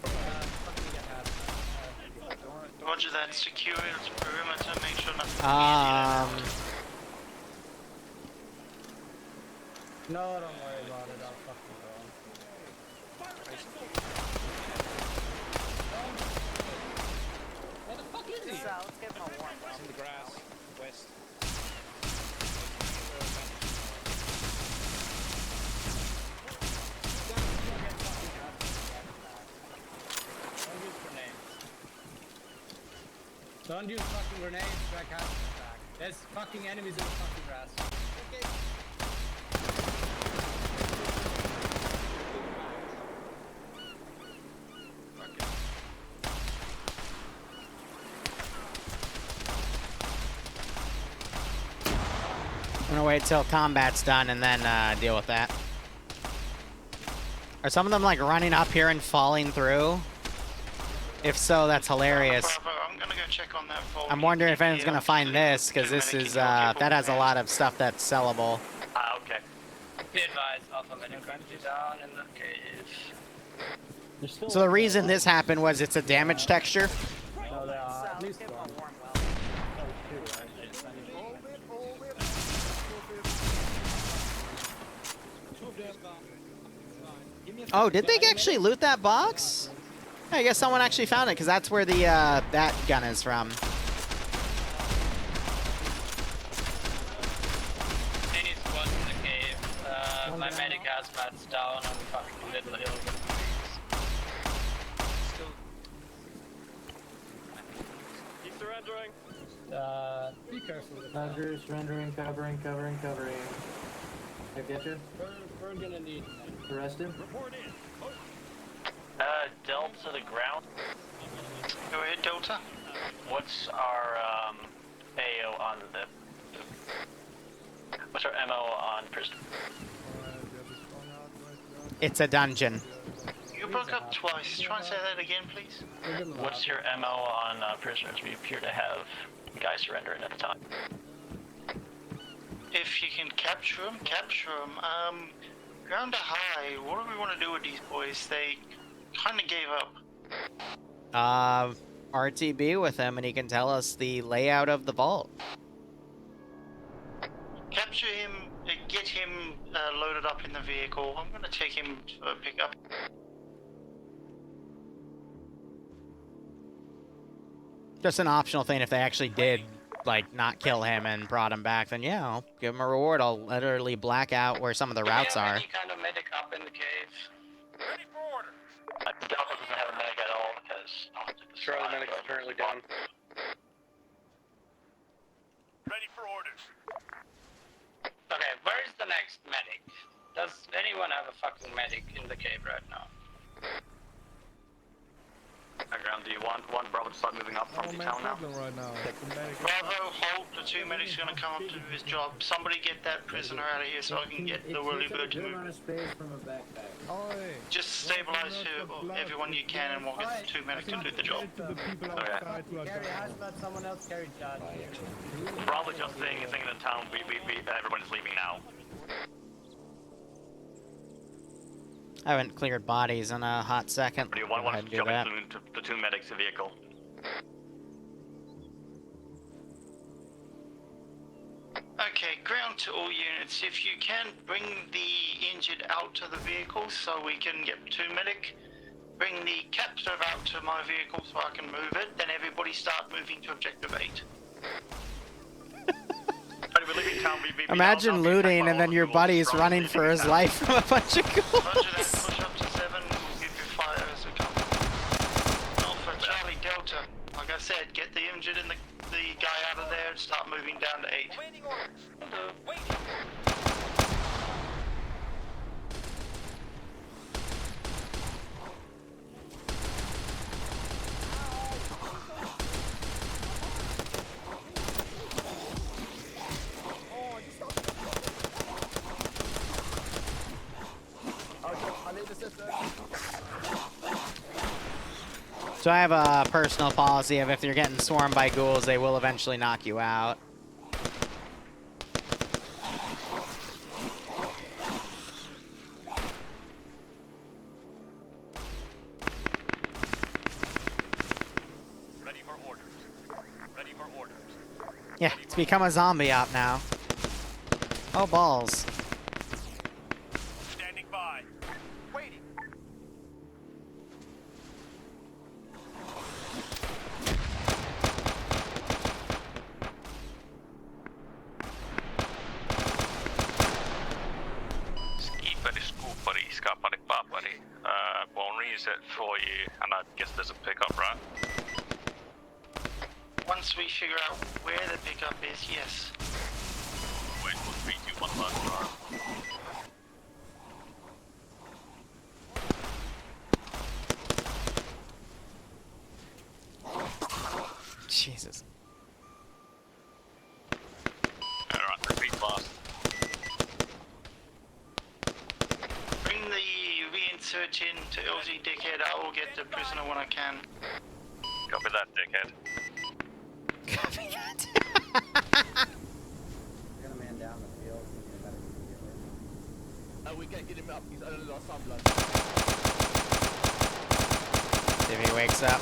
Roger that, secure its perimeter, make sure nothing No, don't worry about it. I'll fucking go. Where the fuck is he? Let's get him a warm up. He's in the grass. West. Don't use fucking grenades to back out attack. There's fucking enemies in the fucking grass. Okay. I'm gonna wait till combat's done and then deal with that. Are some of them like running up here and falling through? If so, that's hilarious. I'm gonna go check on that vault. I'm wondering if anyone's gonna find this, because this is, that has a lot of stuff that's sellable. Okay. Be advised, Alpha Medic down in the cave. So the reason this happened was it's a damage texture. No, they are. At least one. Oh, did they actually loot that box? I guess someone actually found it, because that's where the, that gun is from. Any squad in the cave. My medic hazmat's down on the fucking little hill. Keep surrendering. Be careful. Roger, surrendering, covering. I get you. We're gonna need Arrest him. Report in. Delta to the ground. Go ahead, Delta. What's our AO on the... What's our MO on prison? It's a dungeon. You broke up twice. Try and say that again, please. What's your MO on prisoners? We appear to have guys surrendering at the time. If you can capture them, capture them. Ground to high, what do we want to do with these boys? They kind of gave up. RTB with him and he can tell us the layout of the vault. Capture him, get him loaded up in the vehicle. I'm going to take him to pick up. Just an optional thing if they actually did, like, not kill him and brought him back, then yeah, I'll give him a reward. I'll literally black out where some of the routes Do we have are. any kind of medic up in the cave? Ready for order. Delta doesn't have a medic at all because Sure, the medic's apparently down. Ready for orders. Okay, where's the next medic? Does anyone have a fucking medic in the cave right now? Background, do you want Bravo to start moving up from the town now? Right now. Bravo, hold. The 2 medics are gonna come up to do his job. Somebody get that prisoner out of here so I can get the Vertibird to move. Just stabilize everyone you can, and we'll get the 2 medics to do the job. Carry, how's about someone else carry John? Bravo just saying in the town, everyone's leaving now. I haven't cleared bodies in a hot second. Do you Go want ahead to and do jump that. into the 2 medics' vehicle? Okay, ground to all units. If you can, bring the injured out to the vehicle so we can get 2 medic. Bring the captive out to my vehicle so I can move it. Then everybody start moving to objective 8. Imagine looting and then your buddy's running for his life from a bunch of ghouls. Push up to 7, we'll give you fire as we come. Alpha, Charlie, Delta. Like I said, get the injured and the guy out of there and start moving down to 8. Waiting orders. Waiting. So I have a personal policy of if you're getting swarmed by ghouls, they will eventually knock you out. Ready for orders. Ready for orders. Yeah, it's become a zombie op now. Oh, balls. Standing by. Waiting. Skipperi, scooperi, skapari, papari. Bone reset for you, and I guess there's a pickup, right? Once we figure out where the pickup is, yes. Wait for 3, 2, 1, last round. Jesus. Alright, repeat fast. Bring the reinsert in to LZ Dickhead. I will get the prisoner when I can. Copy that, dickhead. Copy that. We're gonna man down the field. We can't get him up. He's under the sunblood. See if he wakes up.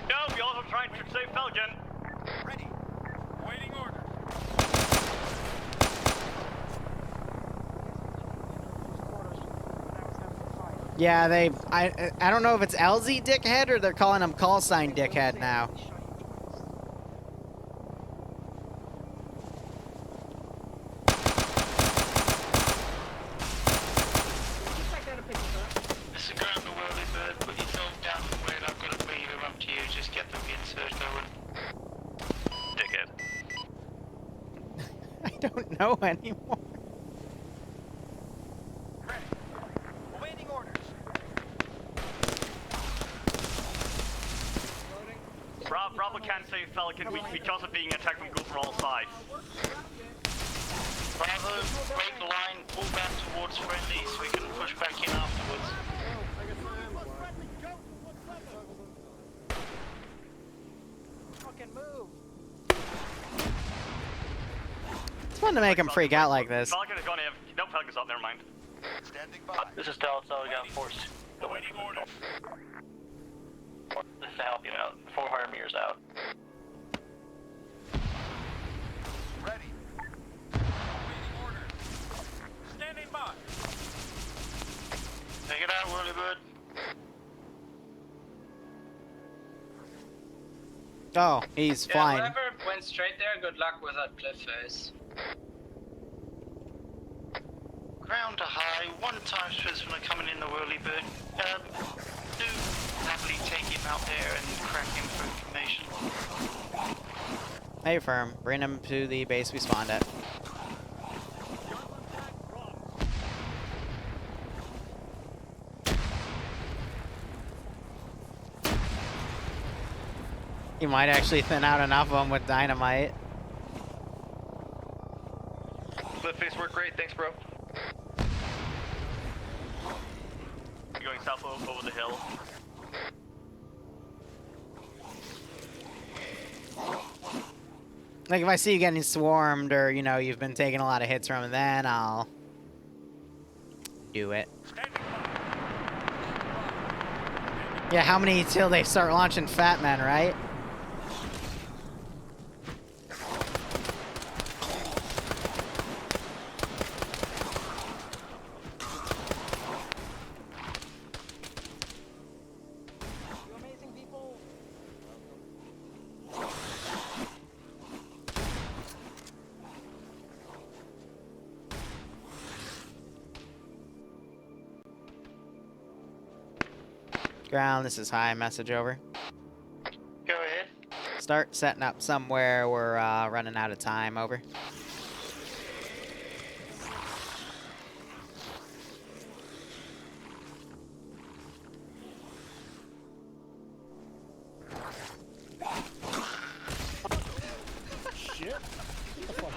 Go, you're also trying to save Falcon. Ready. Waiting order. Yeah, I don't know if it's LZ Dickhead or they're calling him call sign Dickhead now. This is ground to Vertibird. Put yourself down from where I've got to breathe him up to you. Just get the reinsert going. Dickhead. I don't know anymore. Awaiting orders. Bravo can't save Falcon because of being attacked from ghouls from all sides. Bravo, break the line, pull back towards friendly so we can push back in afterwards. Fucking move. It's fun to make him freak out like this. Falcon is going to have... No, Falcon's up, never mind. Standing by. This is Delta, we got force. Awaiting orders. This is to help you out. 400 meters out. Ready. Waiting orders. Standing by. Whirlybird. Oh, he's Yeah, flying. whoever went straight there, good luck with that cliff face. Ground to high, one time specimen coming in the Whirlybird. Do happily take him out there and crack him for information. Hey, firm. Bring him to the base we spawned at. You might actually thin out enough of them with dynamite. Cliff face worked great, thanks, bro. You're going south over the hill. Like, if I see you getting swarmed or, you know, you've been taking a lot of hits from him, then I'll do it. Yeah, how many till they start launching Fat Men, right? You amazing people. Ground, this is high. Message over. Go ahead. Start setting up somewhere. We're running out of time. Over. Shit. What the fuck?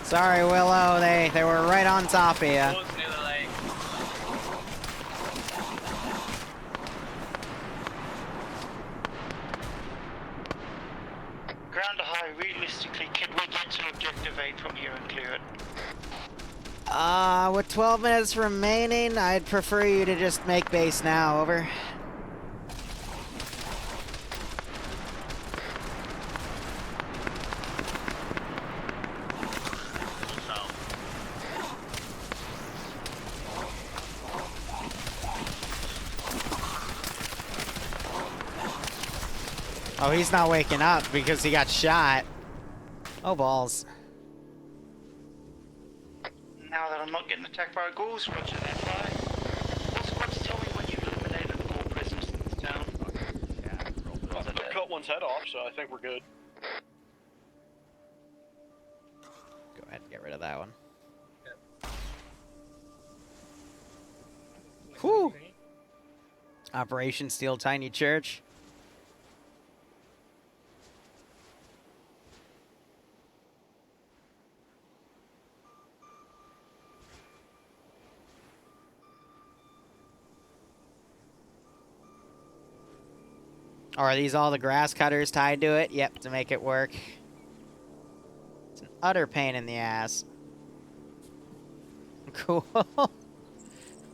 Sorry, Willow. They were right on top of you. Both near the lake. Ground to high, realistically, can we get to objective 8 from here and clear it? With 12 minutes remaining, I'd prefer you to just make base now. Over. Oh, he's not waking up because he got shot. Oh, balls. Now that I'm not getting attacked by ghouls, roger that high. All squads, tell me when you've eliminated all prisoners in this town. I've cut one's head off, so I think we're good. Go ahead and get rid of that one. Whew. Operation Steel Tiny Church. Or are these all the grass cutters tied to it? Yep, to make it work. It's an utter pain in the ass. Cool.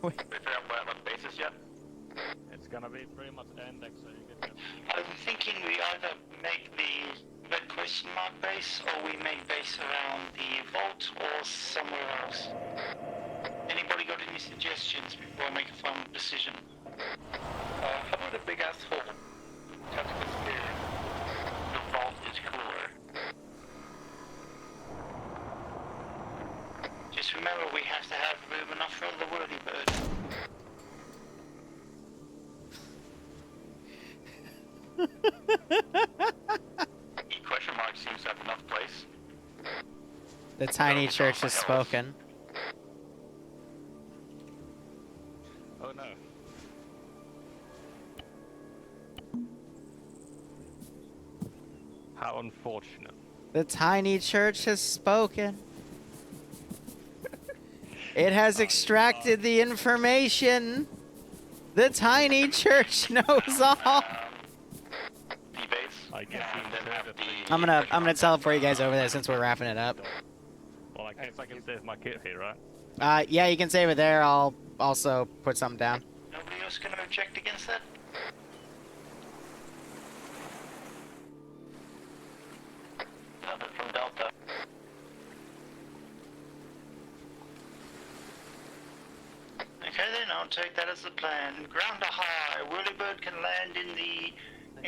We figure out where the base is yet? It's gonna be pretty much index, so you get I'm thinking we either make the red question mark base, or we make base around the vault, or somewhere else. Anybody got any suggestions before I make a final decision? How about a big ass hole? The vault is cooler. Just remember, we have to have room enough for the Whirlybird. Question mark seems to have enough place. The tiny church has spoken. Oh no. How unfortunate. The tiny church has spoken. It has extracted the information. The tiny church knows all. I guess I'm gonna teleport you guys over there since we're wrapping it up. Well, I guess I can save my kit here, right? Yeah, you can save it there. I'll also put something down. Nobody else gonna object against that? Nothing from Delta. I'll take that as the plan. Ground to high. Whirlybird can land in the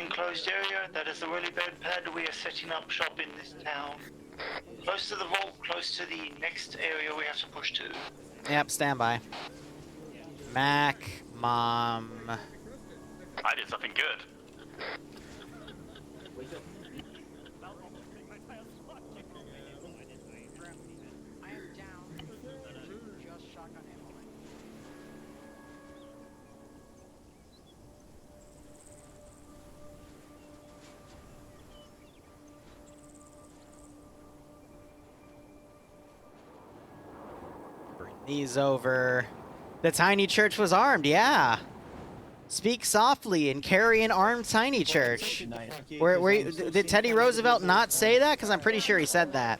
enclosed area. That is the Whirlybird pad. We are setting up shop in this town. Close to the vault, close to the next area we have to push to. Yep, standby. Mac, Mom. I did something good. Bring these over. The tiny church was armed, yeah. Speak softly and carry an armed tiny church. Did Teddy Roosevelt not say that? Because I'm pretty sure he said that.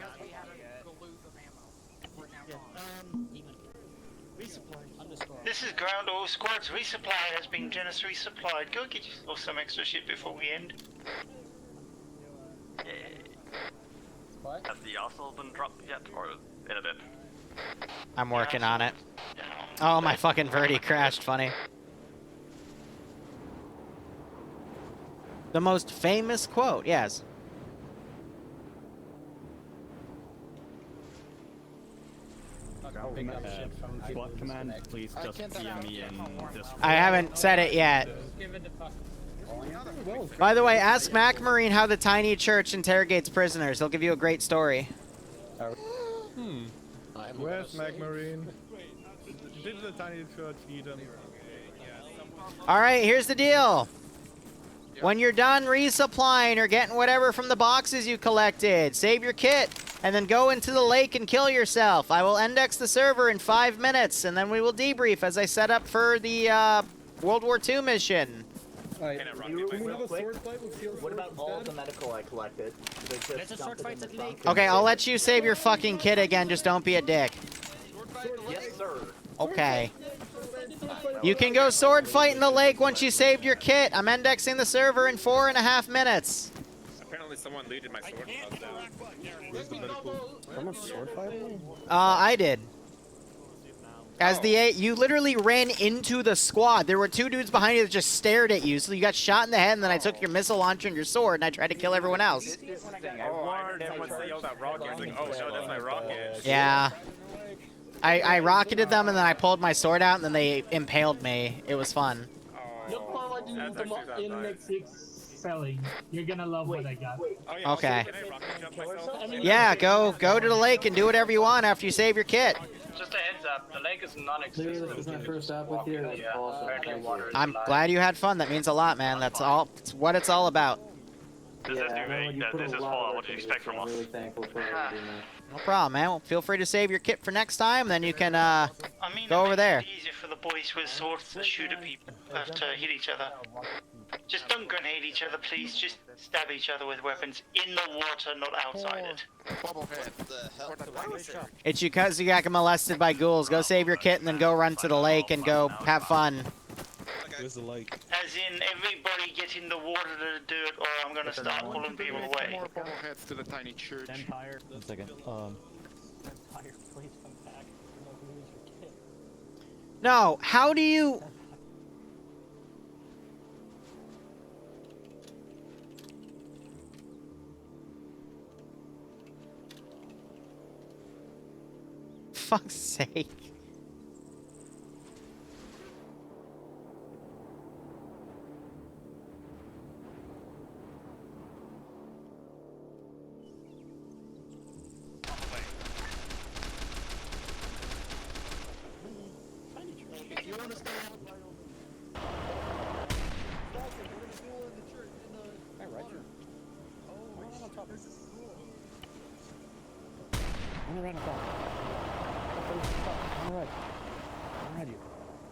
This is ground, all squads. Resupply has been generously supplied. Go get yourself some extra shit before we end. Has the arsenal been dropped yet, or in a bit? I'm working on it. Oh, my fucking Verti crashed, funny. The most famous quote, yes. SWAT command, please just DM me in this. I haven't said it yet. By the way, ask Mac Marine how the tiny church interrogates prisoners. He'll give you a great story. Where's Mac Marine? Did the tiny church feed him? Alright, here's the deal. When you're done resupplying or getting whatever from the boxes you collected, save your kit, and then go into the lake and kill yourself. I will index the server in 5 minutes, and then we will debrief as I set up for the World War II mission. What about all the medical I collected? There's a sword fight at the lake. Okay, I'll let you save your fucking kit again, just don't be a dick. Yes, sir. Okay. You can go sword fight in the lake once you saved your kit. I'm indexing the server in 4.5 minutes. Apparently someone looted my sword. Someone sword fighting? I did. As you literally ran into the squad. There were 2 dudes behind you that just stared at you, so you got shot in the head, and then I took your missile launcher and your sword, and I tried to kill everyone else. Yeah. I rocketed them, and then I pulled my sword out, and then they impaled me. It was fun. You're gonna love what I got. Okay. Yeah, go to the lake and do whatever you want after you save your kit. Just a heads up, the lake is non-existent. This is my first stop with you. I'm glad you had fun. That means a lot, man. That's all. It's what it's all about. This is Fallout. What do you expect from us? No problem, man. Well, feel free to save your kit for next time, then you can go over there. It's easier for the boys with swords to shoot at people, to hit each other. Just don't grenade each other, please. Just stab each other with weapons in the water, not outside it. It's because you got molested by ghouls. Go save your kit and then go run to the lake and go have fun. Where's the lake? As in, everybody get in the water to do it, or I'm gonna start pulling people away. More bobbleheads to the tiny church. Empire. 1 second. Empire, please come back. No, how do you... Fuck's sake.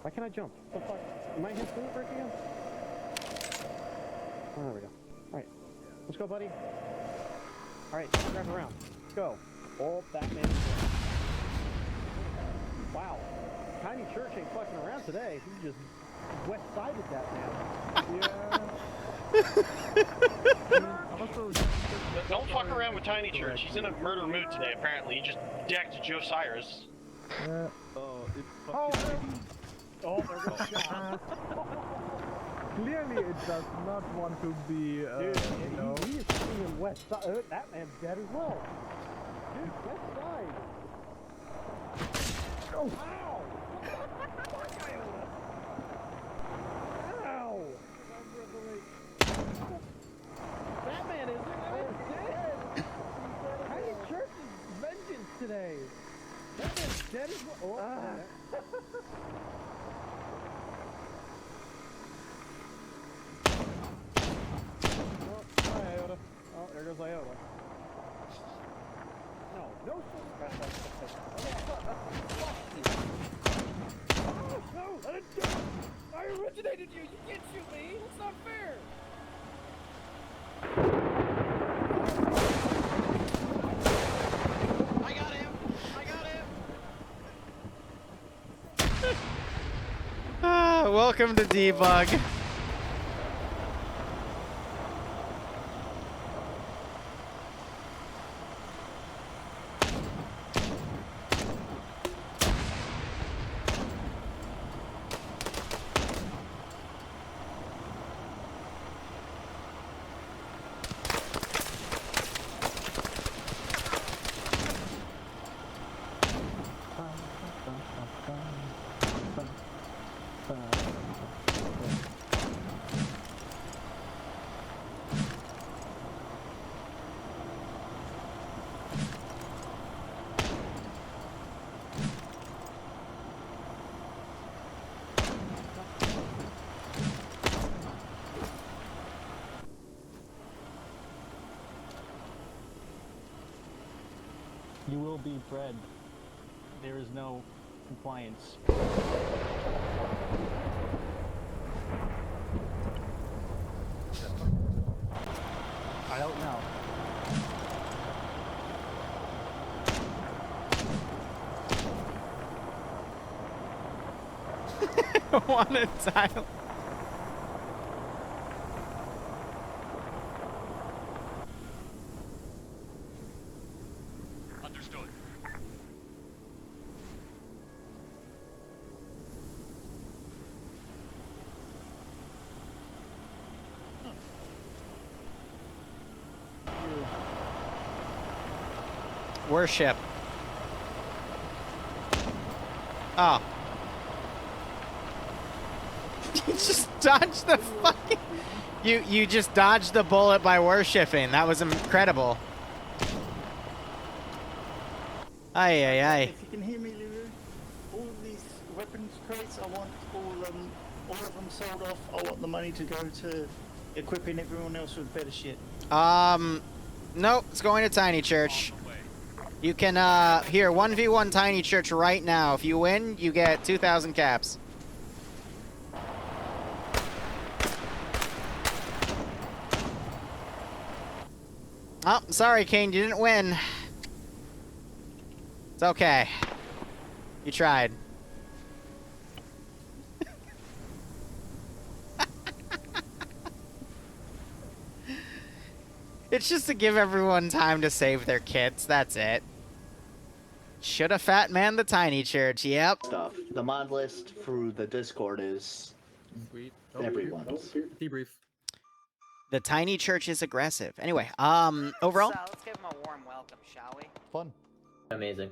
Why can't I jump? What the fuck? Am I hit break again? Oh, there we go. Alright. Let's go, buddy. Alright, grab around. Let's go. Oh, Batman. Wow. Tiny Church ain't fucking around today. He just west-sided that man. Don't fuck around with Tiny Church. He's in a murder mood today, apparently. He just decked Joe Cyrus. Oh, there goes shot. Clearly, it does not want to be, Dude, you know. he is swinging west side. That man's dead as well. Dude, west side. Oh, ow! Ow! That man is dead. Tiny Church's vengeance today. That man's dead as well. Oh, Iota. Oh, there goes Iota. No no, let it go! I originated you! You can't shoot me! That's not fair! I got him! I got him! Welcome to debug. You will be bred. There is no compliance. I don't know. One at a time. Understood. Worship. Oh. You just dodged the fucking... You just dodged the bullet by worshipping. That was incredible. Aye, aye, aye. If you can hear me, Liru, all of these weapons crates, I want all of them sold off. I want the money to go to equipping everyone else with better shit. Nope, it's going to Tiny Church. You can, here, 1v1 Tiny Church right now. If you win, you get 2,000 caps. Oh, sorry, Kane, you didn't win. It's okay. You tried. It's just to give everyone time to save their kits, that's it. Shoulda fat man the Tiny Church, yep. Stuff. The mod list through the Discord is everyone's. Debrief. The Tiny Church is aggressive. Anyway, overall, So, let's give him a warm welcome, shall we? Fun. Amazing.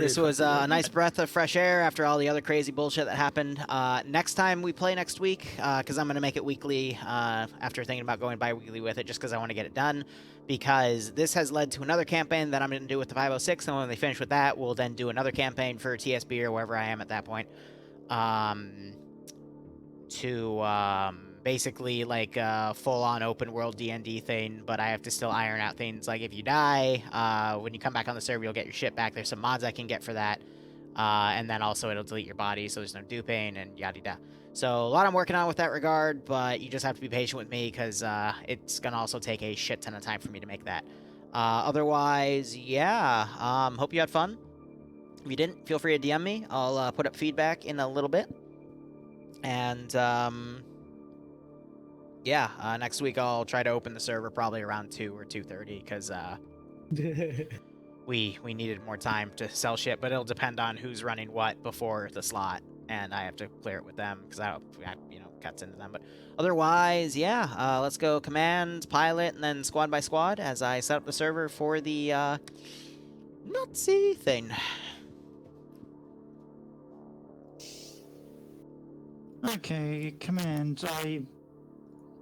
this was a nice breath of fresh air after all the other crazy bullshit that happened. Next time we play next week, because I'm going to make it weekly after thinking about going bi-weekly with it, just because I want to get it done. Because this has led to another campaign that I'm going to do with the 506, and when they finish with that, we'll then do another campaign for TSB or wherever I am at that point. Basically like a full-on open-world D&D thing, but I have to still iron out things like if you die, when you come back on the server, you'll get your shit back. There's some mods I can get for that, and then also it'll delete your body, so there's no duping and yada-da. So a lot I'm working on with that regard, but you just have to be patient with me because it's going to also take a shit ton of time for me to make that. Otherwise, yeah, hope you had fun. If you didn't, feel free to DM me. I'll put up feedback in a little bit. And, yeah, next week I'll try to open the server probably around 2 or 2:30 because we needed more time to sell shit, but it'll depend on who's running what before the slot. and I have to clear it with them because I cuts into them. But otherwise, yeah, let's go command, pilot, and then squad by squad as I set up the server for the Nazi thing. Okay, command. I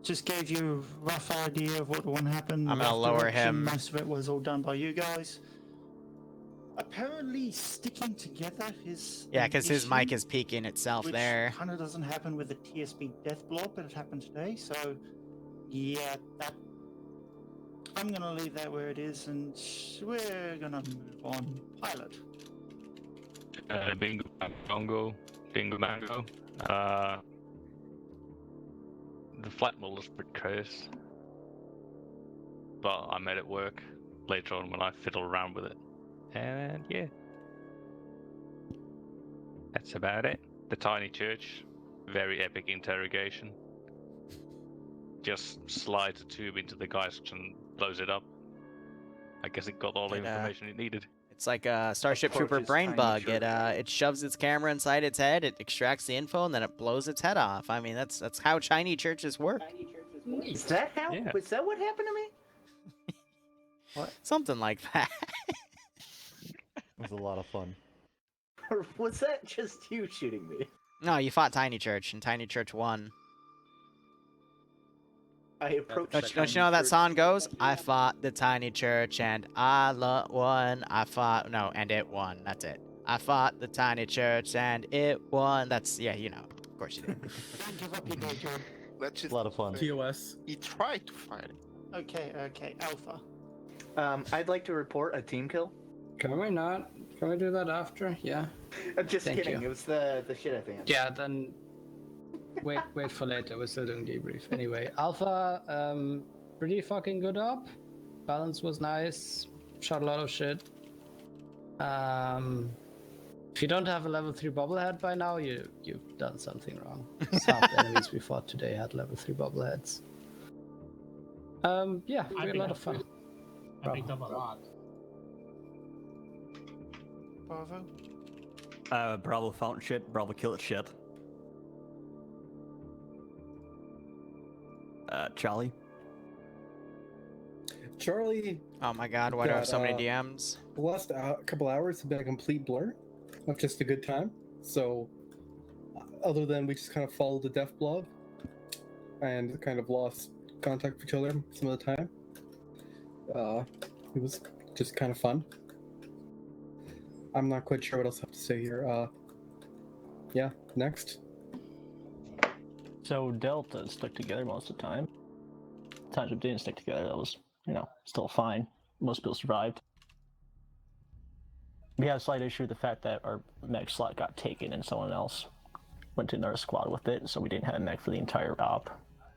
just gave you a rough idea of what would happen. I'm gonna lower him. Most of it was all done by you guys. Apparently, sticking together is Yeah, because his mic is peaking itself which there. kind of doesn't happen with the TSB death blob, but it happened today. So, yeah, that I'm gonna leave that where it is, and we're gonna move on. Pilot. Bingo Bongo, Bingo Mango. The flat model is pretty cursed, but I made it work later on when I fiddled around with it. And yeah, that's about it. The tiny church, very epic interrogation. Just slides a tube into the geist and blows it up. I guess it got all the information it needed. It's like a Starship Trooper brain bug. It shoves its camera inside its head, it extracts the info, and then it blows its head off. I mean, that's how tiny churches work. Is that how? Yeah. Was that what happened to me? What? Something like that. It was a lot of fun. Or was that just you shooting me? No, you fought Tiny Church, and Tiny Church won. I approached. Don't you know how that song goes? I fought the Tiny Church and I won. And it won. That's it. I fought the Tiny Church and it won. That's, yeah, you know. Of course you did. Don't give up your day job. That's just a lot of fun. TOS. He tried to fight it. Okay, Alpha. I'd like to report a team kill. Can we not? Can we do that after? Yeah. I'm just Thank kidding. you. It was the shit I think. Yeah, then wait for later. We're still doing debrief. Anyway, Alpha, pretty fucking good up. Balance was nice. Shot a lot of shit. If you don't have a level 3 bobblehead by now, you've done something wrong. Half the enemies we fought today had level 3 bobbleheads. Yeah, we had a lot of fun. I picked up a lot. Bravo. Bravo fountain shit, Bravo kill it shit. Charlie. Charlie. Oh my god, why do I have so many DMs? The last couple hours have been a complete blur of just a good time. So, other than we just kind of followed the death blob and kind of lost contact with each other some of the time, it was just kind of fun. I'm not quite sure what else I have to say here. Yeah, next. So Delta stuck together most of the time. Times it didn't stick together, that was, still fine. Most people survived. We had a slight issue with the fact that our mech slot got taken and someone else went to another squad with it, so we didn't have a mech for the entire op.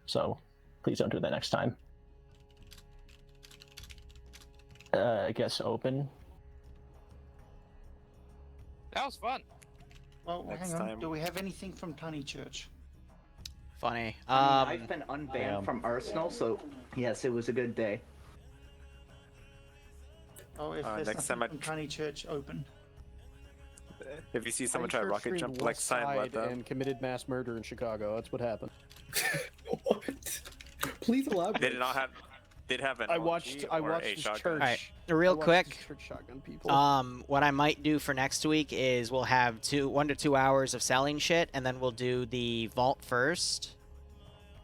So please don't do that next time. I guess open. That was fun. Well, hang on. Do we have anything from Tiny Church? Funny. I've been unbanned from Arsenal, so yes, it was a good day. Oh, if there's next nothing time from Tiny Church, open. If you see someone try rocket jump, like sign let them. And committed mass murder in Chicago. That's what happened. Please elaborate. They did not have. Did have an I watched this church. Alright, real quick, church shotgun people. what I might do for next week is we'll have 1 to 2 hours of selling shit, and then we'll do the vault first,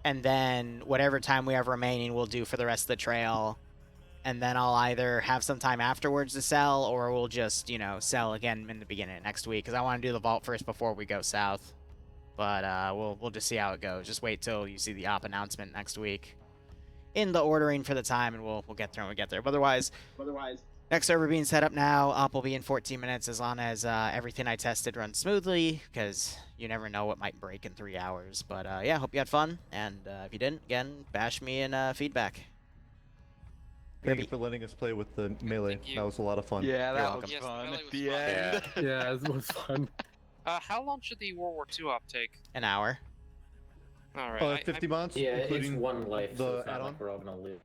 and then whatever time we have remaining we'll do for the rest of the trail, and then I'll either have some time afterwards to sell, or we'll just, sell again in the beginning of next week, because I want to do the vault first before we go south. But we'll just see how it goes. Just wait till you see the op announcement next week in the ordering for the time, and we'll get there when we get there. But otherwise, next server being set up now. Op will be in 14 minutes as long as everything I tested runs smoothly, because you never know what might break in 3 hours. But yeah, hope you had fun, and if you didn't, again, bash me in feedback. Thank you for letting us play with the melee. That was a lot of fun. Yeah, that was fun at the end. Yeah, it was fun. How long should the World War II op take? An hour. All right. 50 months, Yeah, including it's one life, the so it's not add-on. like we're all gonna live.